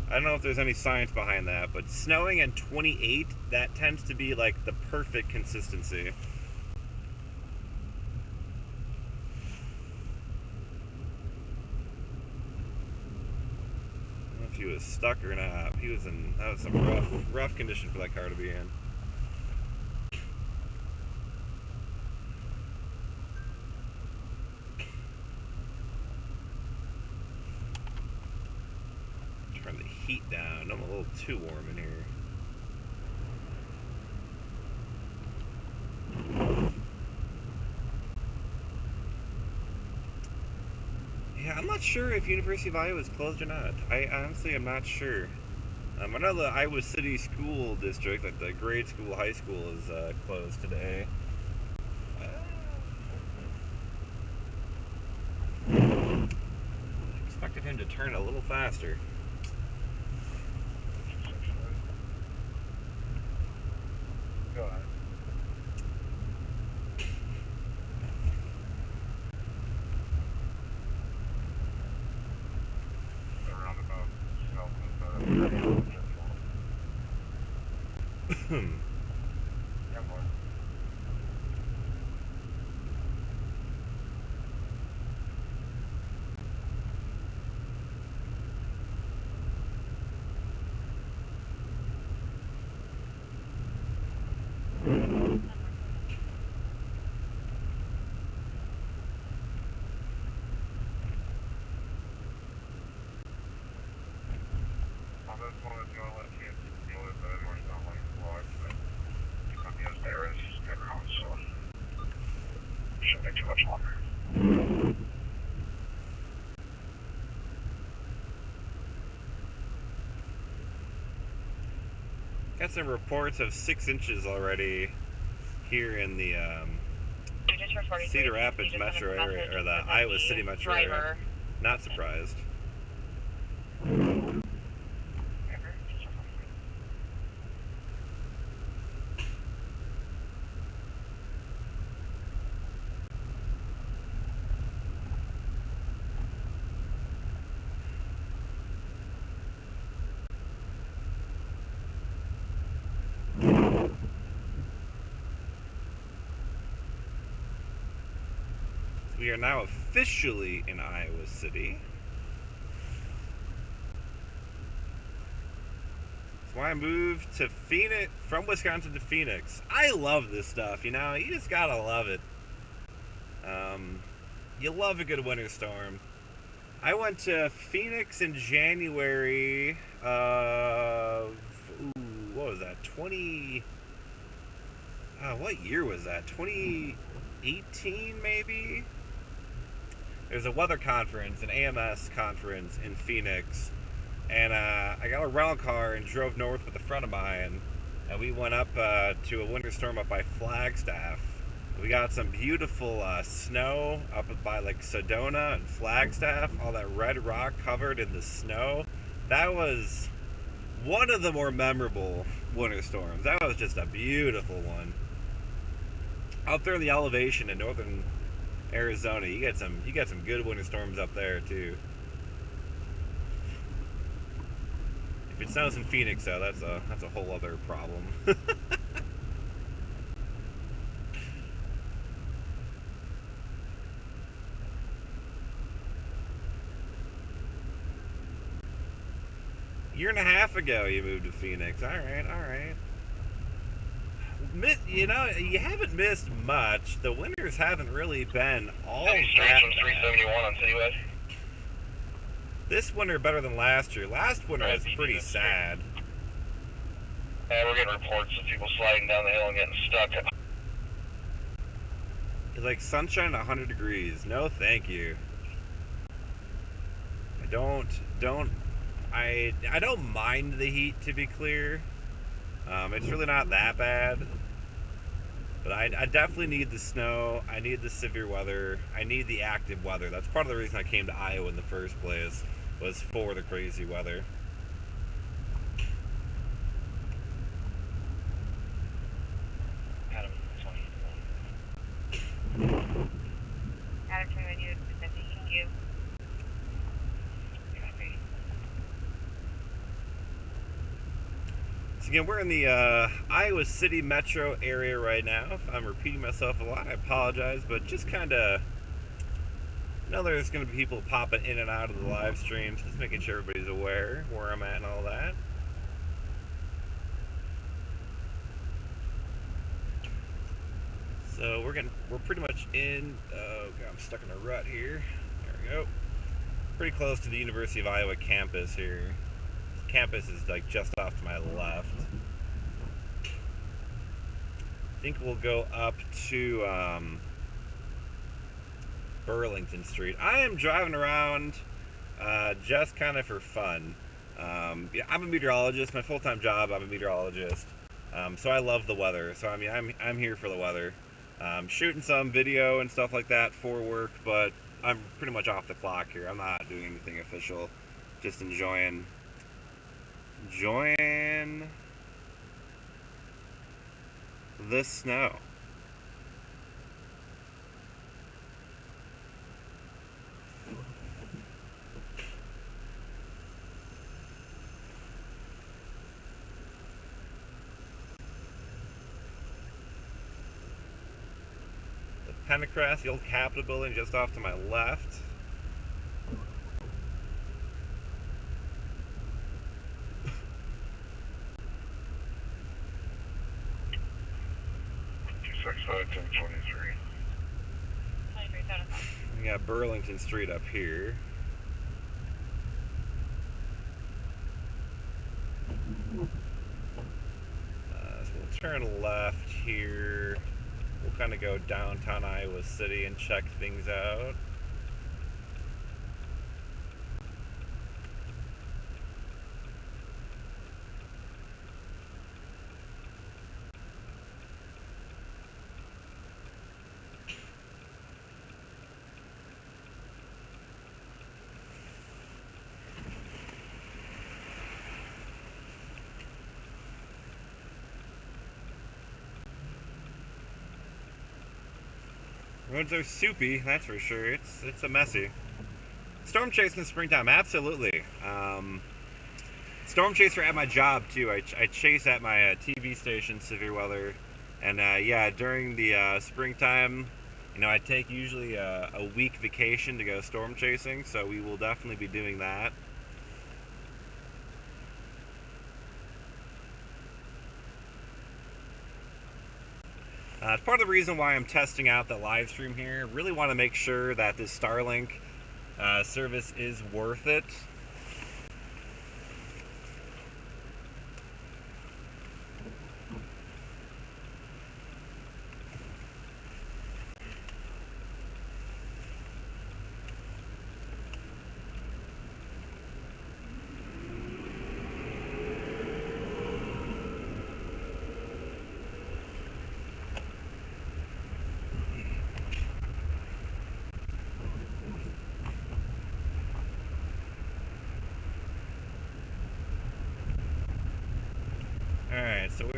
I don't know if there's any science behind that, but snowing at 28, that tends to be like the perfect consistency. I don't know if he was stuck or not. He was in, that was some rough condition for that car to be in. Turn the heat down. I'm a little too warm in here. Yeah, I'm not sure if University of Iowa is closed or not. I honestly am not sure. I know the Iowa City School District, like the grade school, high school, is closed today. I expected him to turn a little faster. Go ahead. The roundabout south of yeah, boy. Shouldn't take too much longer. Got some reports of 6 inches already here in the Cedar Rapids metro area, or the Iowa City metro area. Not surprised. We are now officially in Iowa City. That's why I moved to Phoenix, from Wisconsin to Phoenix. I love this stuff, you know, you just gotta love it. You love a good winter storm. I went to Phoenix in January of, what was that, what year was that, 2018 maybe? There's a weather conference, an AMS conference in Phoenix, and I got a rental car and drove north with a friend of mine, and we went up to a winter storm up by Flagstaff. We got some beautiful snow up by like Sedona and Flagstaff, all that red rock covered in the snow. That was one of the more memorable winter storms. That was just a beautiful one. Out there in the elevation in northern Arizona, you get some good winter storms up there too. If it snows in Phoenix, though, that's a whole other problem. Year and a half ago, you moved to Phoenix. All right. You know, you haven't missed much. The winters haven't really been all that bad. 371 on City West. This winter better than last year. Last winter was pretty sad. Yeah, we're getting reports of people sliding down the hill and getting stuck. It's like sunshine 100 degrees. No, thank you. I don't mind the heat, to be clear. It's really not that bad. But I definitely need the snow. I need the severe weather. I need the active weather. That's part of the reason I came to Iowa in the first place, was for the crazy weather. Adam, 20. Adam, turn you to you. So again, we're in the Iowa City metro area right now. If I'm repeating myself a lot, I apologize, but just kind of know there's going to be people popping in and out of the live streams, just making sure everybody's aware where I'm at and all that. So we're pretty much in. Oh God, I'm stuck in a rut here. There we go. Pretty close to the University of Iowa campus here. Campus is like just off to my left. I think we'll go up to Burlington Street. I am driving around just kind of for fun. Yeah, I'm a meteorologist. My full-time job, I'm a meteorologist. So I love the weather. So I mean, I'm here for the weather. Shooting some video and stuff like that for work, but I'm pretty much off the clock here. I'm not doing anything official. Just enjoying the snow. The Pentacrest, the old Capitol building just off to my left. We got Burlington Street up here. So we'll turn left here. We'll kind of go downtown Iowa City and check things out. Roads are soupy, that's for sure. It's a messy. Storm chase in the springtime, absolutely. Storm chaser at my job too. I chase at my TV station, severe weather, and yeah, during the springtime, you know, I take usually a week vacation to go storm chasing. So we will definitely be doing that. It's part of the reason why I'm testing out the live stream here. Really want to make sure that this Starlink service is worth it.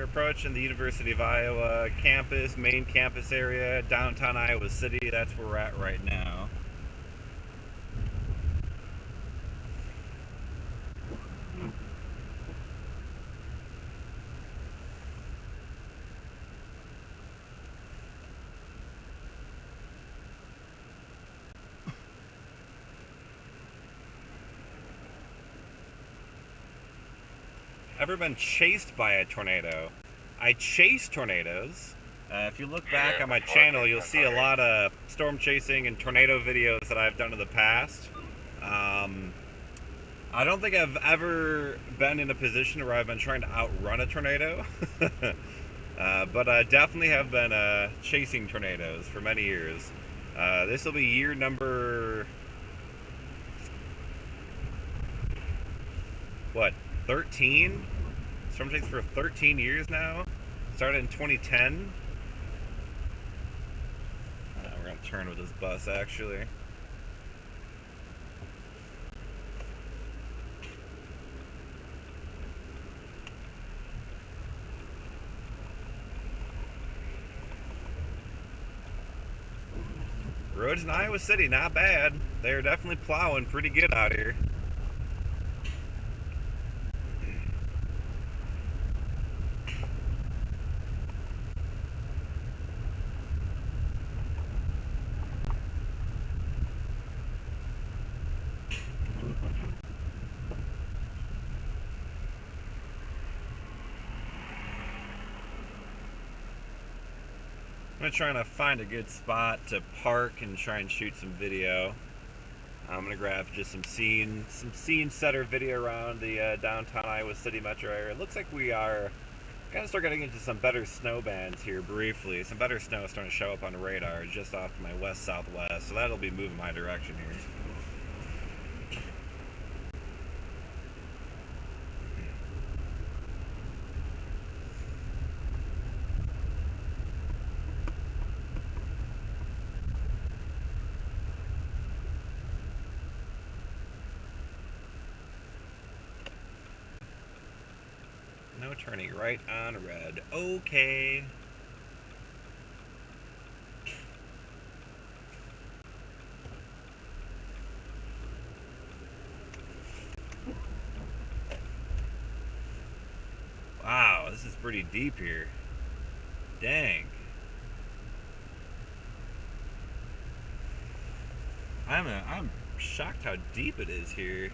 approaching the University of Iowa campus, main campus area, downtown Iowa City. That's where we're at right now. Ever been chased by a tornado? I chase tornadoes. If you look back on my channel, you'll see a lot of storm chasing and tornado videos that I've done in the past. I don't think I've ever been in a position where I've been trying to outrun a tornado. But I definitely have been chasing tornadoes for many years. This will be year number... what, 13? Storm chasing for 13 years now. Started in 2010. We're going to turn with this bus, actually. Roads in Iowa City, not bad. They're definitely plowing pretty good out here. I'm trying to find a good spot to park and try and shoot some video. I'm gonna grab just some scene setter video around the downtown Iowa City metro area. It looks like we are gonna start getting into some better snow bands here briefly. Some better snow starting to show up on the radar just off my west-southwest, so that'll be moving my direction here. No turning right on red. Okay. Wow, this is pretty deep here. Dang. I'm shocked how deep it is here.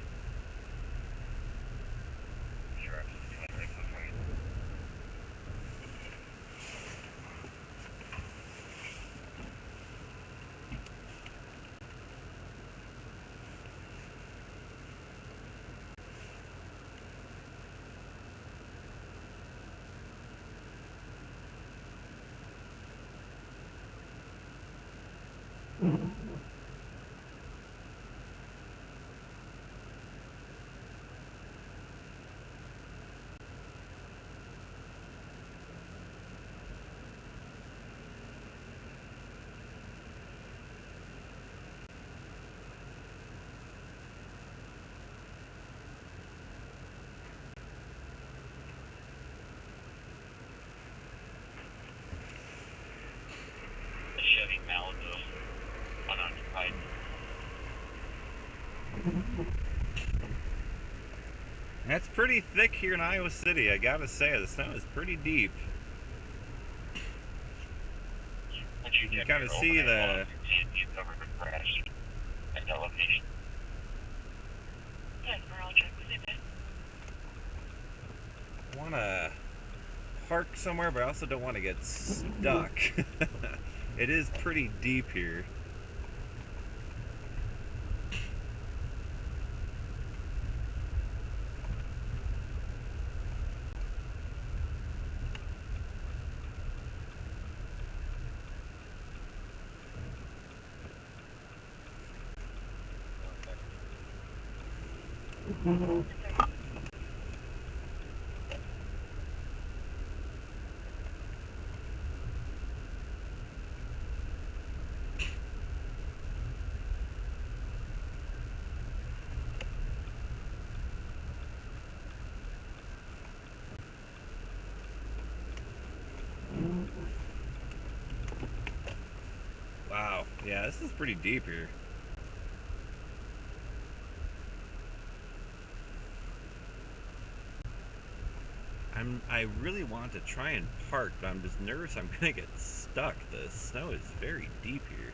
Chevy Malibu, unoccupied. That's pretty thick here in Iowa City, I gotta say. The snow is pretty deep. You kind of see the... crash at elevation. I want to park somewhere, but I also don't want to get stuck. It is pretty deep here. Yeah, this is pretty deep here. I really want to try and park, but I'm just nervous I'm gonna get stuck. The snow is very deep here.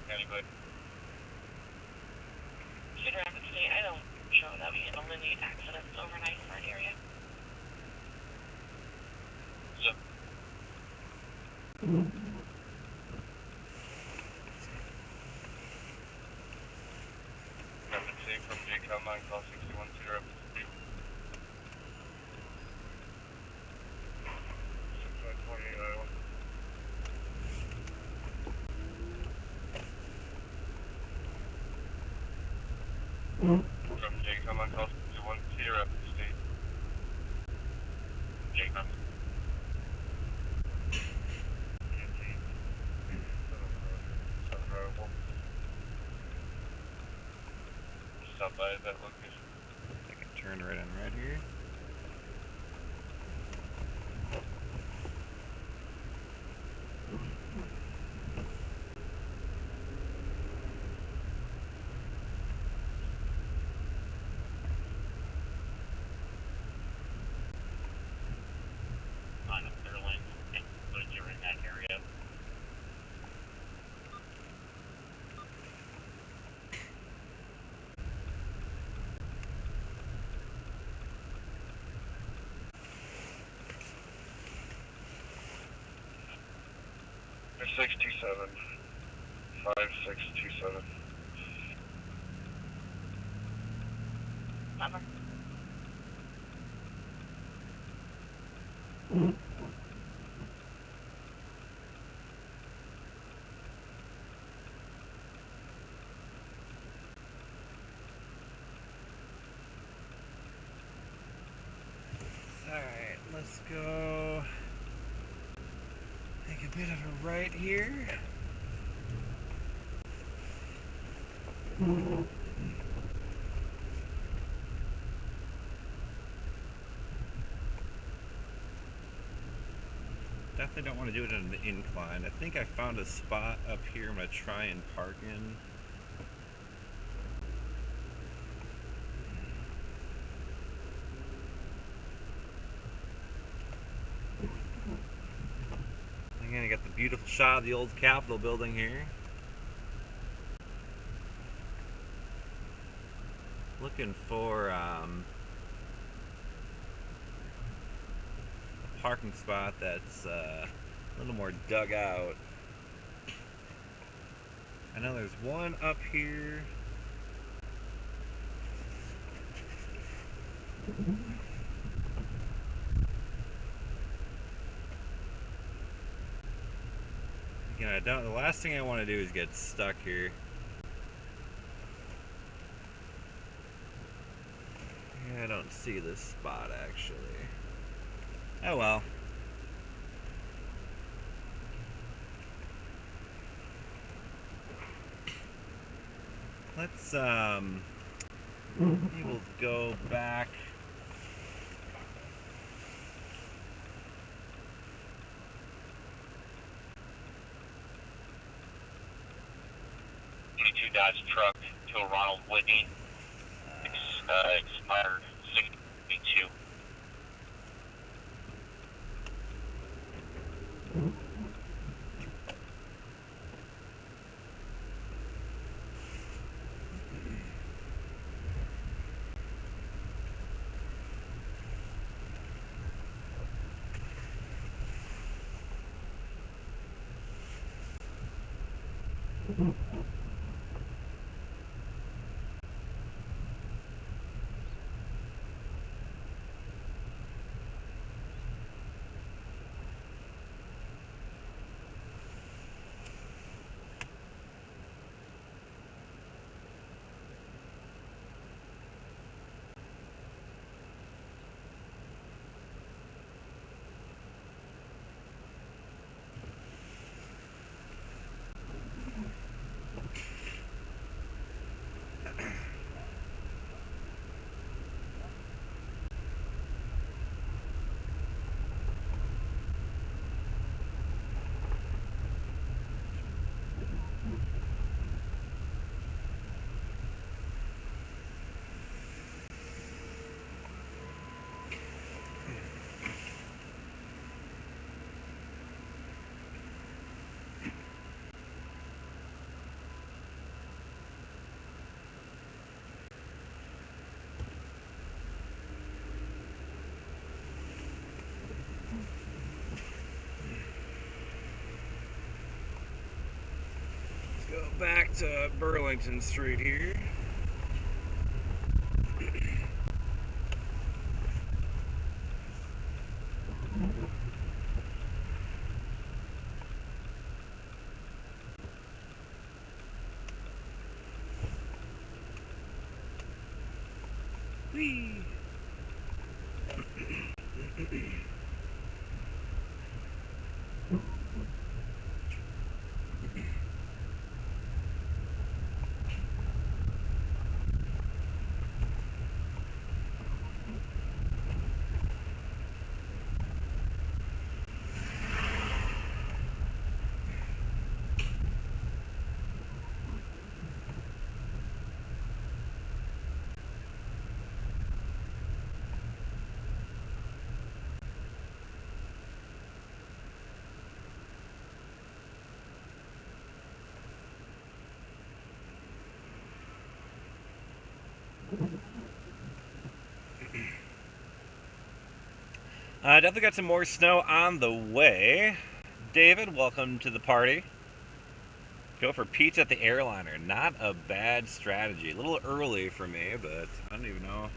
Anybody? Cedar Rapids State, I don't show that we handle any accidents overnight in that area. So. Rapids State from JCOM 9, call 61 Cedar Rapids State. 6548 Iowa. From JCOM on call 61 Cedar Rapids State. JCOM. Stop by at that location. I can turn right on red here. They're 627. 5627. Bummer. Alright, let's go take a bit of a right here. Definitely don't want to do it on an incline. I think I found a spot up here I'm going to try and park in. Again, I got the beautiful shot of the old Capitol building here. Looking for a parking spot that's a little more dug out. I know there's one up here. Again, the last thing I want to do is get stuck here. Yeah, I don't see this spot actually. Oh well. Let's we will go back. Dodge truck to a Ronald Whitney. Expired 682. back to Burlington Street here. Whee! Definitely got some more snow on the way. David, welcome to the party. Go for pizza at the airliner. Not a bad strategy. A little early for me, but I don't even know.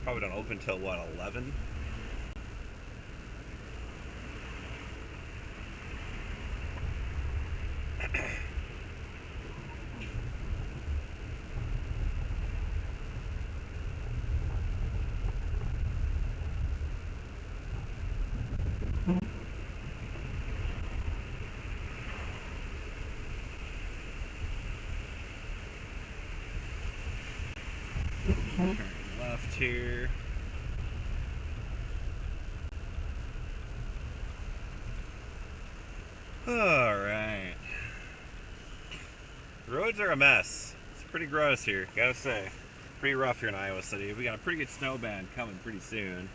Probably don't open till what, 11? Turn left here. Alright. Roads are a mess. It's pretty gross here, gotta say. Pretty rough here in Iowa City. We got a pretty good snow band coming pretty soon.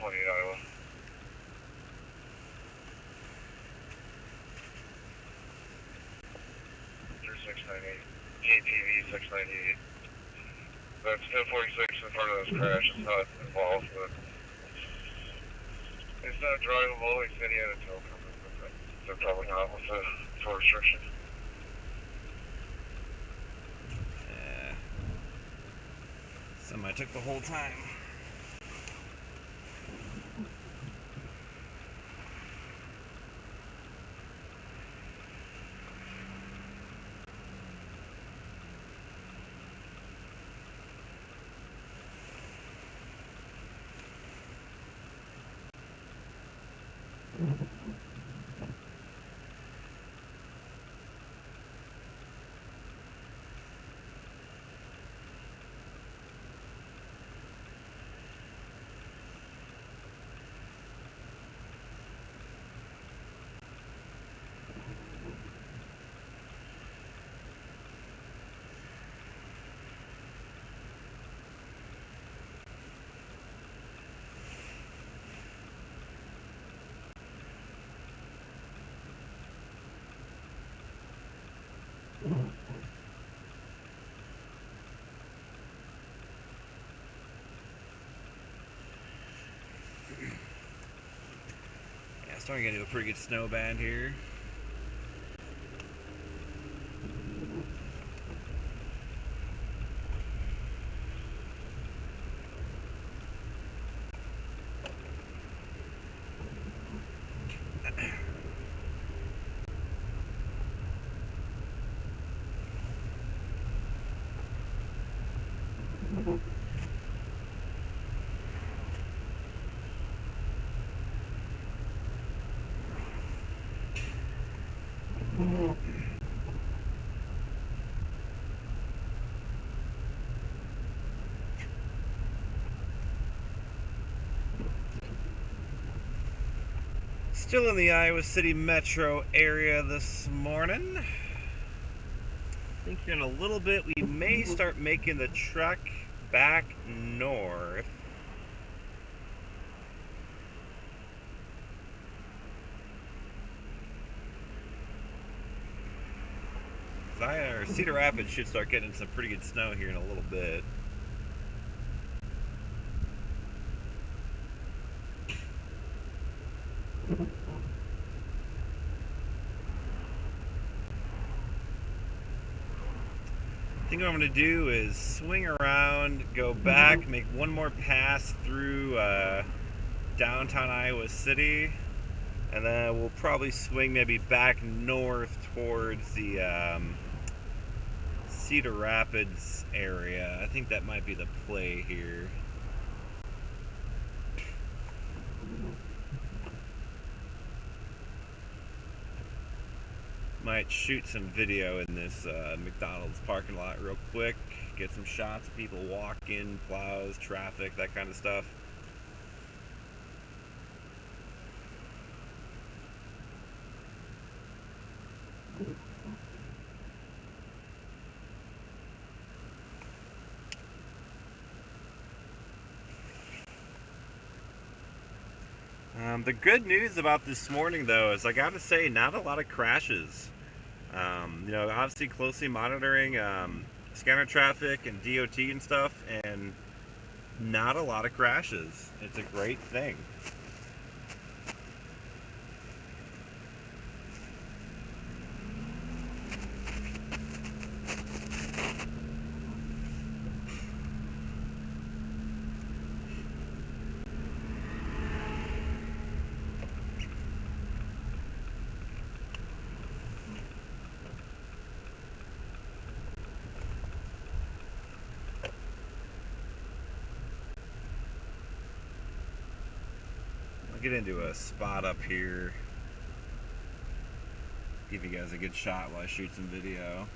Iowa. Through 698. JTV 698. That's 1046 in front of this crash. It's not involved, but it's not drivable. He said he had a tow coming, but they're probably not with the tow restriction. Yeah. Semi took the whole time. Yeah, starting to get into a pretty good snow band here. Still in the Iowa City metro area this morning. I think here in a little bit we may start making the trek back north. Cedar Rapids should start getting some pretty good snow here in a little bit. think what I'm going to do is swing around, go back, make one more pass through downtown Iowa City, and then we'll probably swing maybe back north towards the Cedar Rapids area. I think that might be the play here. Might shoot some video in this McDonald's parking lot real quick, get some shots of people walking, plows, traffic, that kind of stuff. The good news about this morning, though, is I gotta say, not a lot of crashes. You know, obviously closely monitoring scanner traffic and DOT and stuff, and not a lot of crashes. It's a great thing. Get into a spot up here, give you guys a good shot while I shoot some video.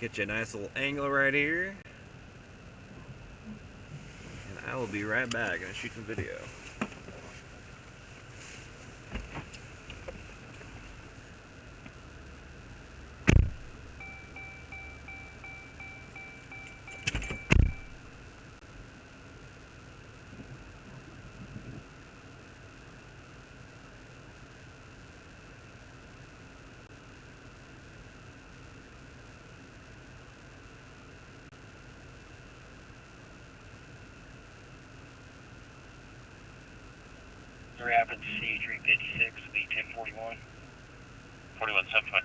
Get you a nice little angle right here. I will be right back and shoot some video. Rapids C356 will be 1041. 4175.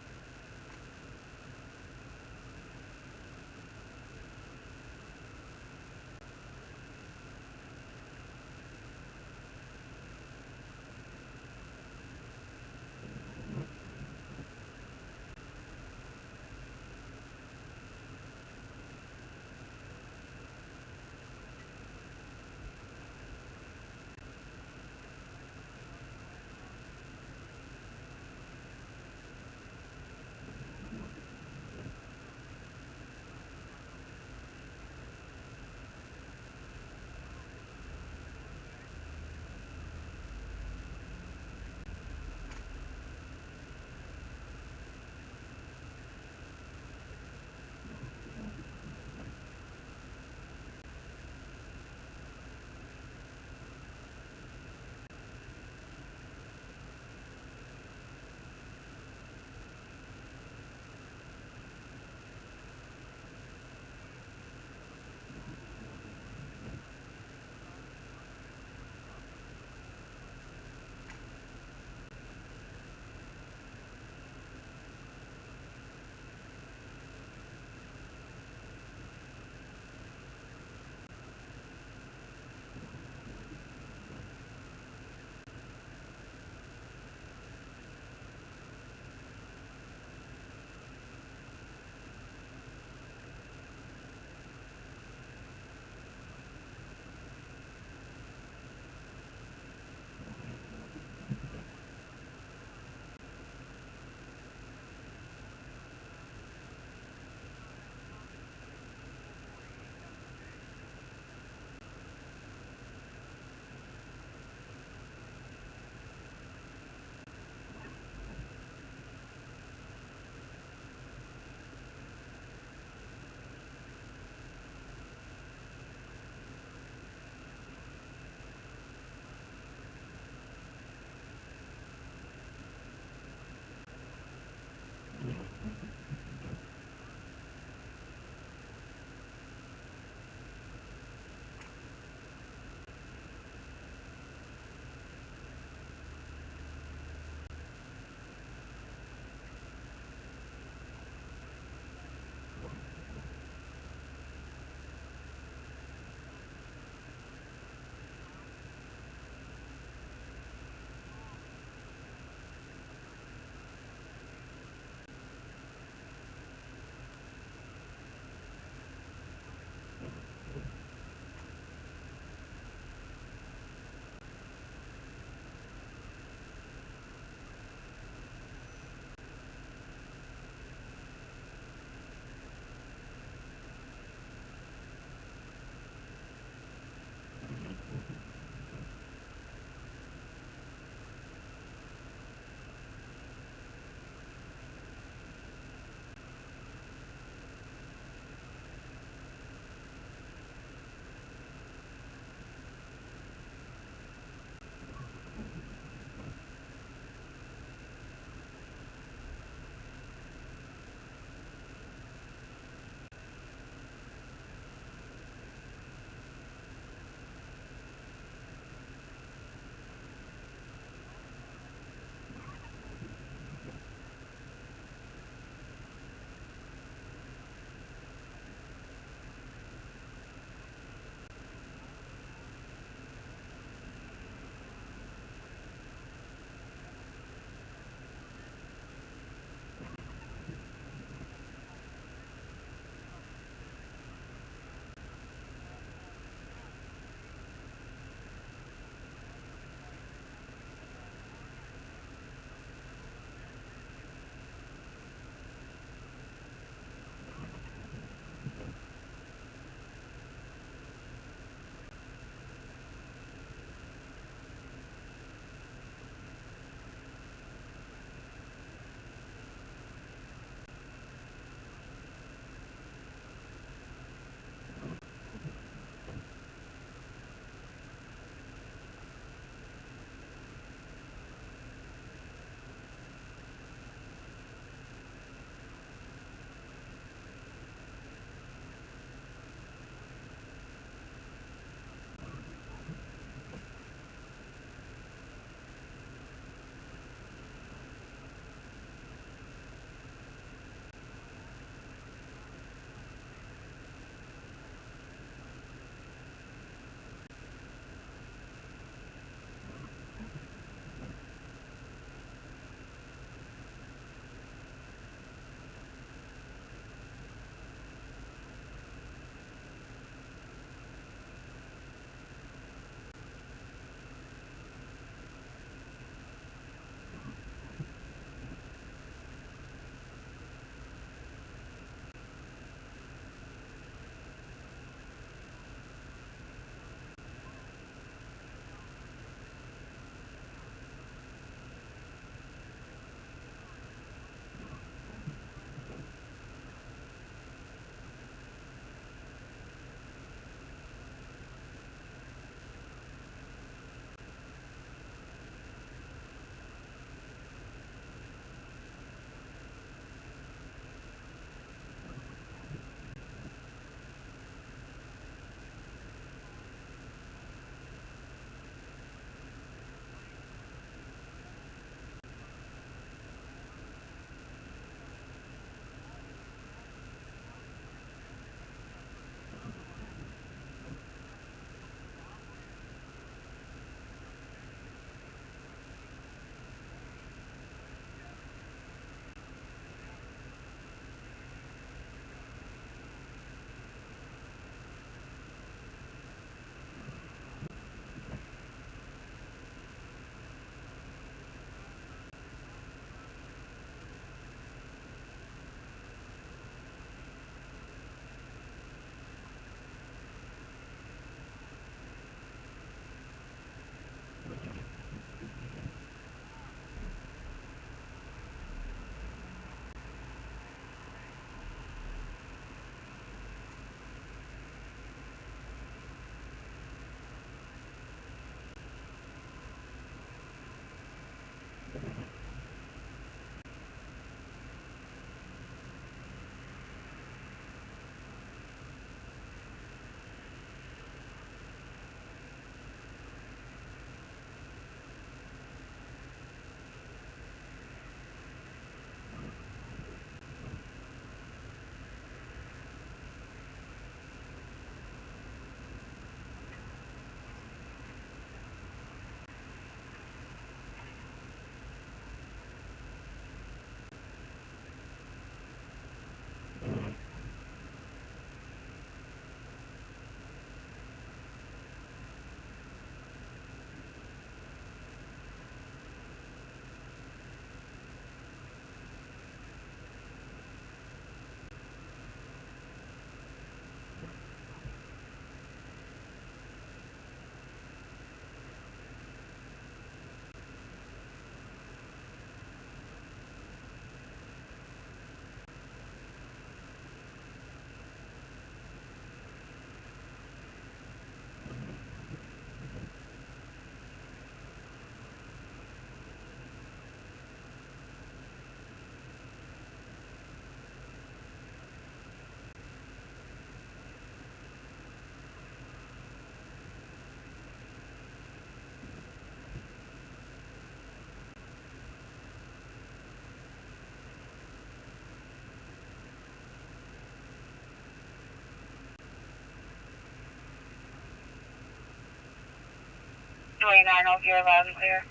Dwayne Arnold, you're loud and clear.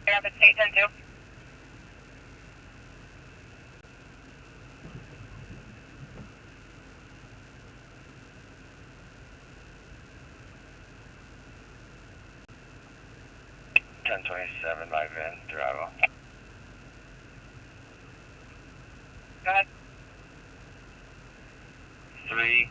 Interstate 10-2. Live in, Coralville. Go ahead. 3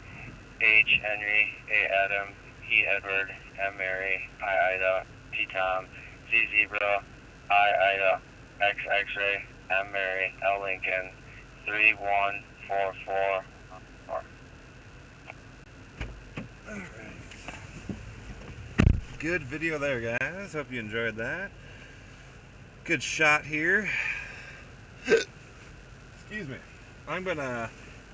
H Henry, A Adam, E Edward, M Mary, I Ida, T Tom, Z Zebra, I Ida, X X-ray, M Mary, L Lincoln, 3144. Alright. Good video there, guys. Hope you enjoyed that. Good shot here. Excuse me. I'm gonna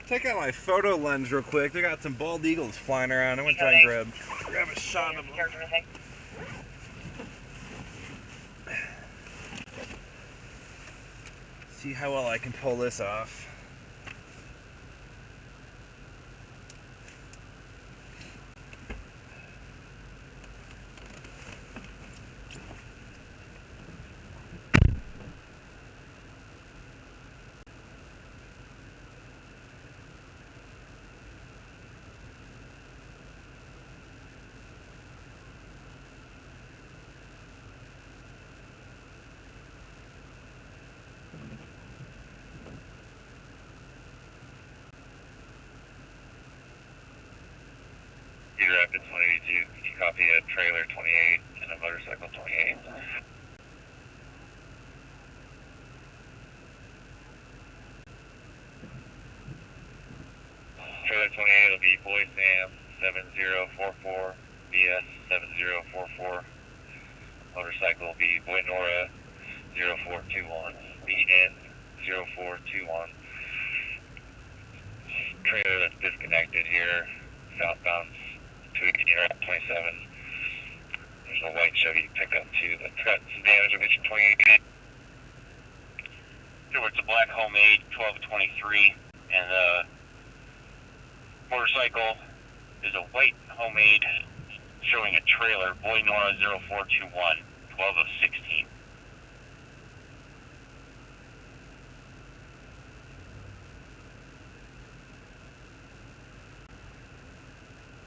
take out my photo lens real quick. They got some bald eagles flying around. I'm gonna try and grab a shot of them. See how well I can pull this off. Rapids 182, you copy a trailer 28 and a motorcycle 28. Trailer 28 will be Boy Sam 7044, BS 7044. Motorcycle will be Boy Nora 0421, BN 0421. Trailer that's disconnected here, southbound 218 or 27. There's a white Chevy pickup too that's got some damage on its 28. Towards a black homemade 1223, and the motorcycle is a white homemade showing a trailer, Boy Nora 0421, 12 of 16.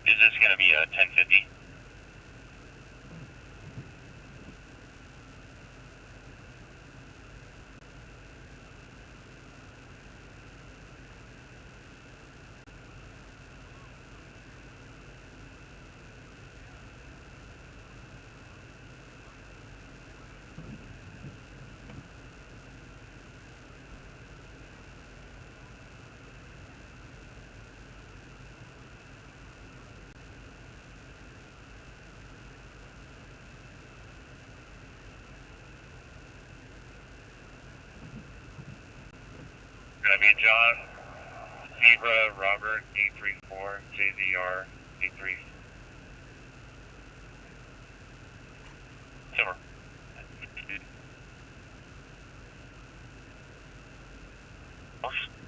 Is this going to be a 1050? Gonna be John, Zebra, Robert, 834, JZR, 83. Silver.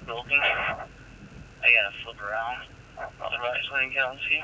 Building. I gotta flip around. Otherwise, I didn't get on see.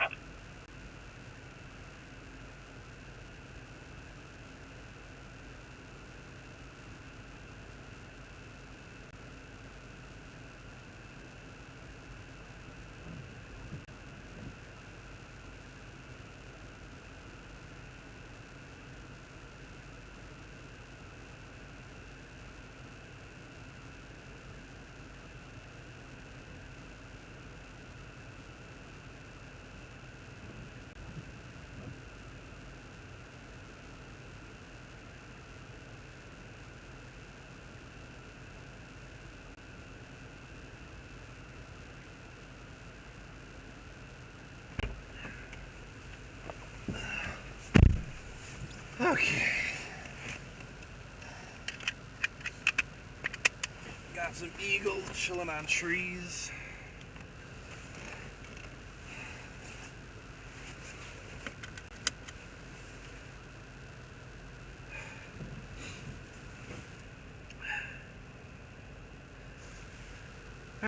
Okay. Got some eagles chilling on trees.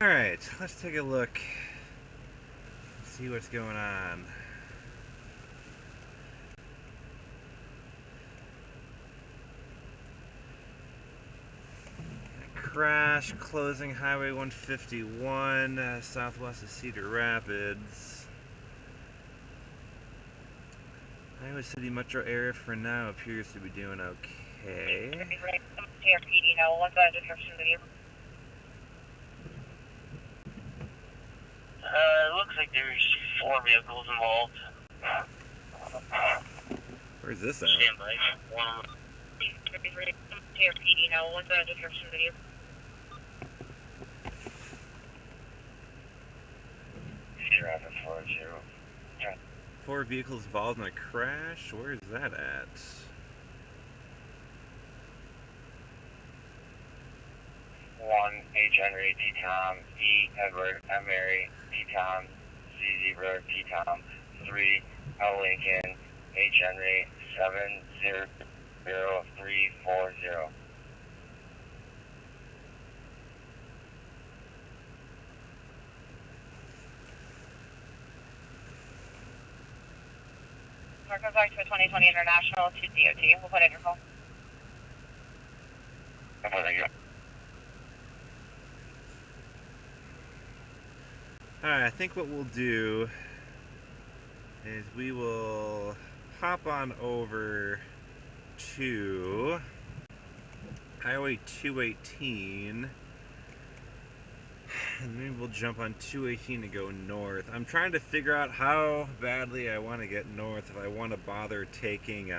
Alright, let's take a look. See what's going on. Crash closing Highway 151 southwest of Cedar Rapids. Iowa City metro area for now appears to be doing okay. TRPD now, what's that description of you? It looks like there's 4 vehicles involved. Where's this at? Stand by. One. TRPD now, what's that description of you? Rapid 40. 4 vehicles involved in a crash? Where is that at? One H Henry T Tom E Edward M Mary T Tom Z Zebra T Tom 3 L Lincoln H Henry 70340. Mark goes back to a 2020 International to DOT. We'll put it in your phone. Thank you. Alright, I think what we'll do is we will hop on over to Highway 218, and maybe we'll jump on 218 to go north. I'm trying to figure out how badly I want to get north, if I want to bother taking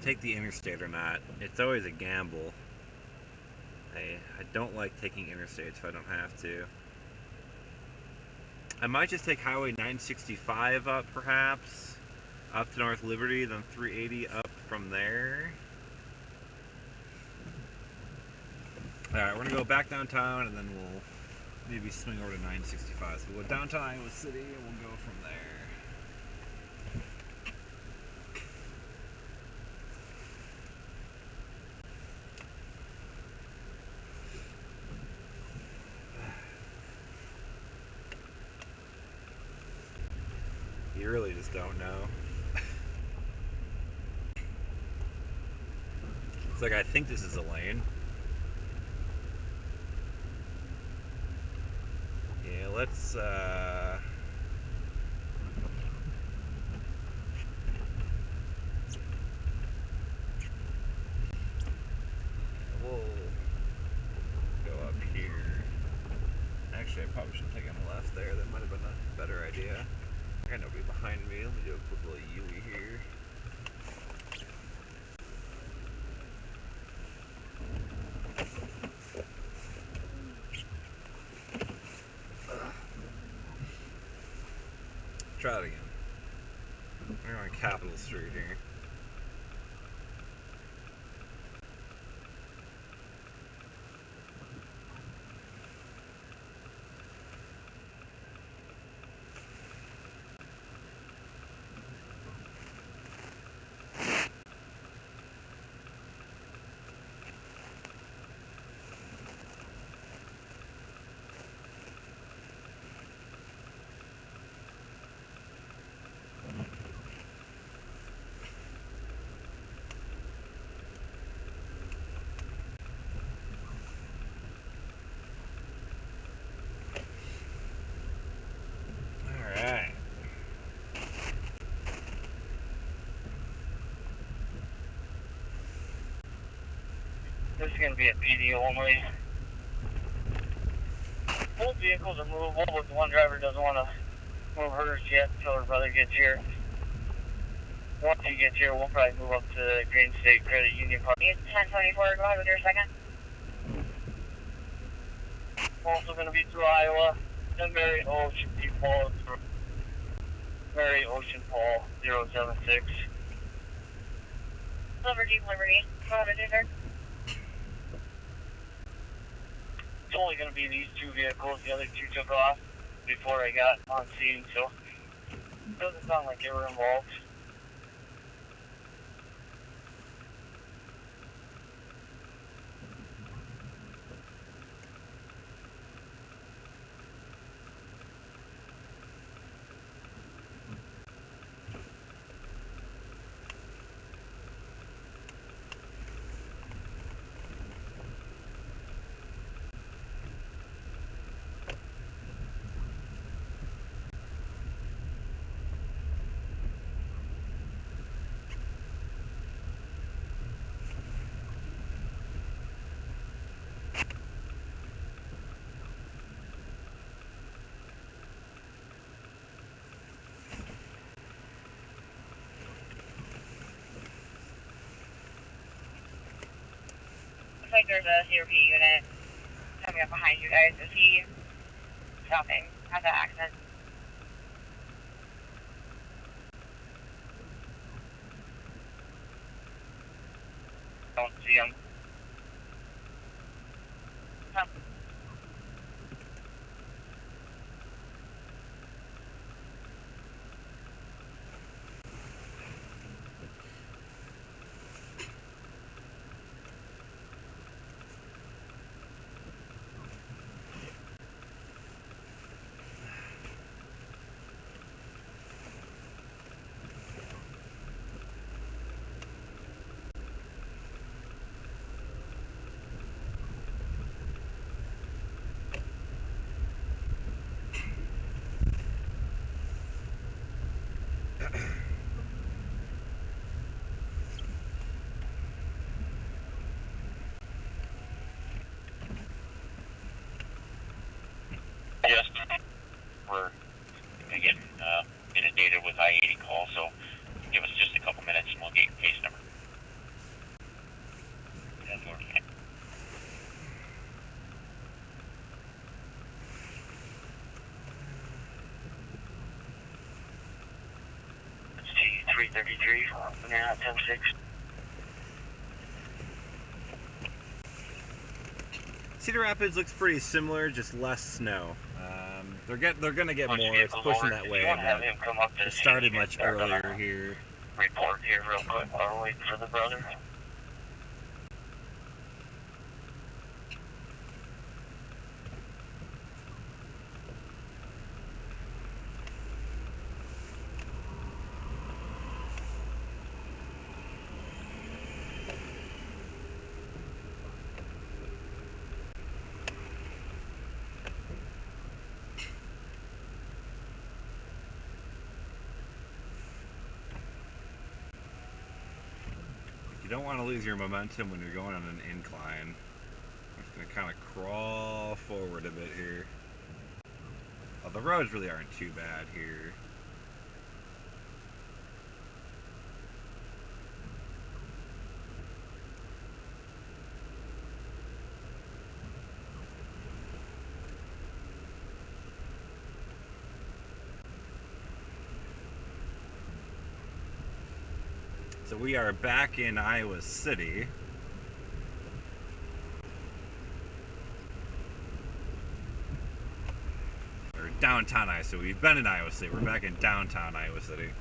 take the interstate or not. It's always a gamble. I don't like taking interstates if I don't have to. I might just take Highway 965 up, perhaps, up to North Liberty, then 380 up from there. Alright, we're going to go back downtown, and then we'll maybe swing over to 965. So we'll go downtown Iowa City, and we'll go from there. You really just don't know. It's like, I think this is a lane. Yeah, let's, we'll go up here. Actually, I probably should have taken a left there. That might have been a better idea. I got nobody behind me. Let me do a quick little U-ey here. Try it again. We're on Capitol Street here. This is going to be a PD only. Both vehicles are movable, but the one driver doesn't want to move hers yet until her brother gets here. Once he gets here, we'll probably move up to the Green State Credit Union Park. 1024, go ahead with your second. Also going to be through Iowa. Then Mary Ocean Paul, Mary Ocean Paul 076. Liberty. Go ahead with your third. It's only going to be these 2 vehicles. The other 2 took off before I got on scene, so it doesn't sound like they were involved. like there's a CRP unit coming up behind you guys. Is he stopping at that accident? Don't see him. Yes, we're getting inundated with I-80 calls, so give us just a couple minutes and we'll get your case number. Let's see, 333, and they're at 10-6. Cedar Rapids looks pretty similar, just less snow. They're gonna get more. It's pushing that way, but it started much earlier here. Report here real quick while we're waiting for the brother. You don't want to lose your momentum when you're going on an incline. I'm just going to kind of crawl forward a bit here. Well, the roads really aren't too bad here. So we are back in Iowa City. Or downtown Iowa City. We've been in Iowa City. We're back in downtown Iowa City.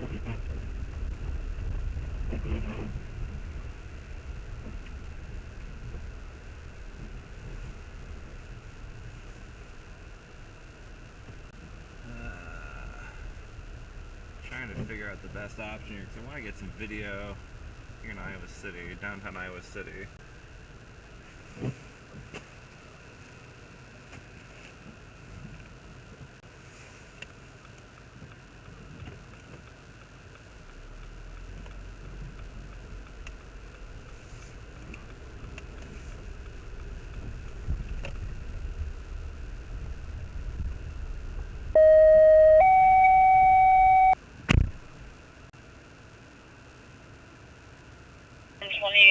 Trying to figure out the best option here because I want to get some video here in Iowa City, downtown Iowa City.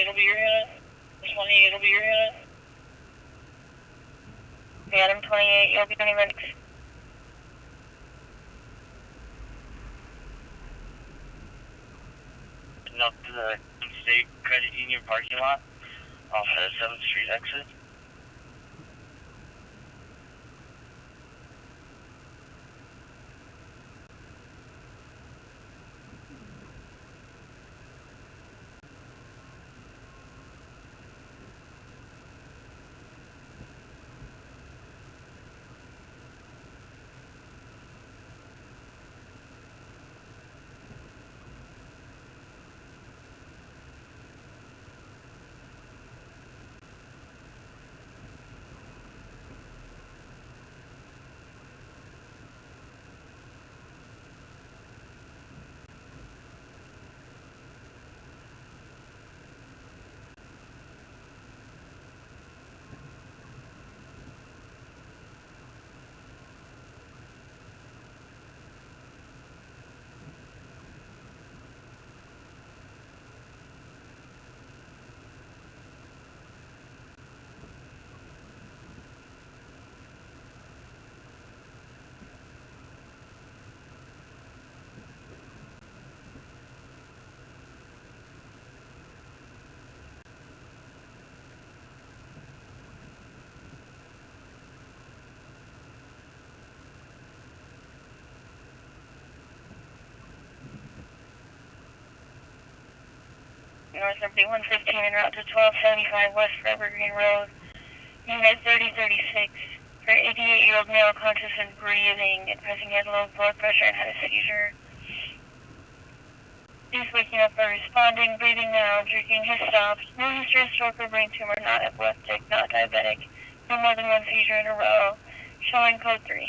It'll be your unit. 28 will be your unit. Adam 28, you'll be 20 minutes. Up to the Interstate Credit Union parking lot off the 7th Street exit. North Liberty 115 en route to 1275 West Evergreen Road. Unit 3036 for 88-year-old male conscious and breathing, advising he had low blood pressure and had a seizure. He's waking up or responding, breathing now, drinking has stopped. No history of stroke or brain tumor, not epileptic, not diabetic. No more than one seizure in a row. Showing code 3.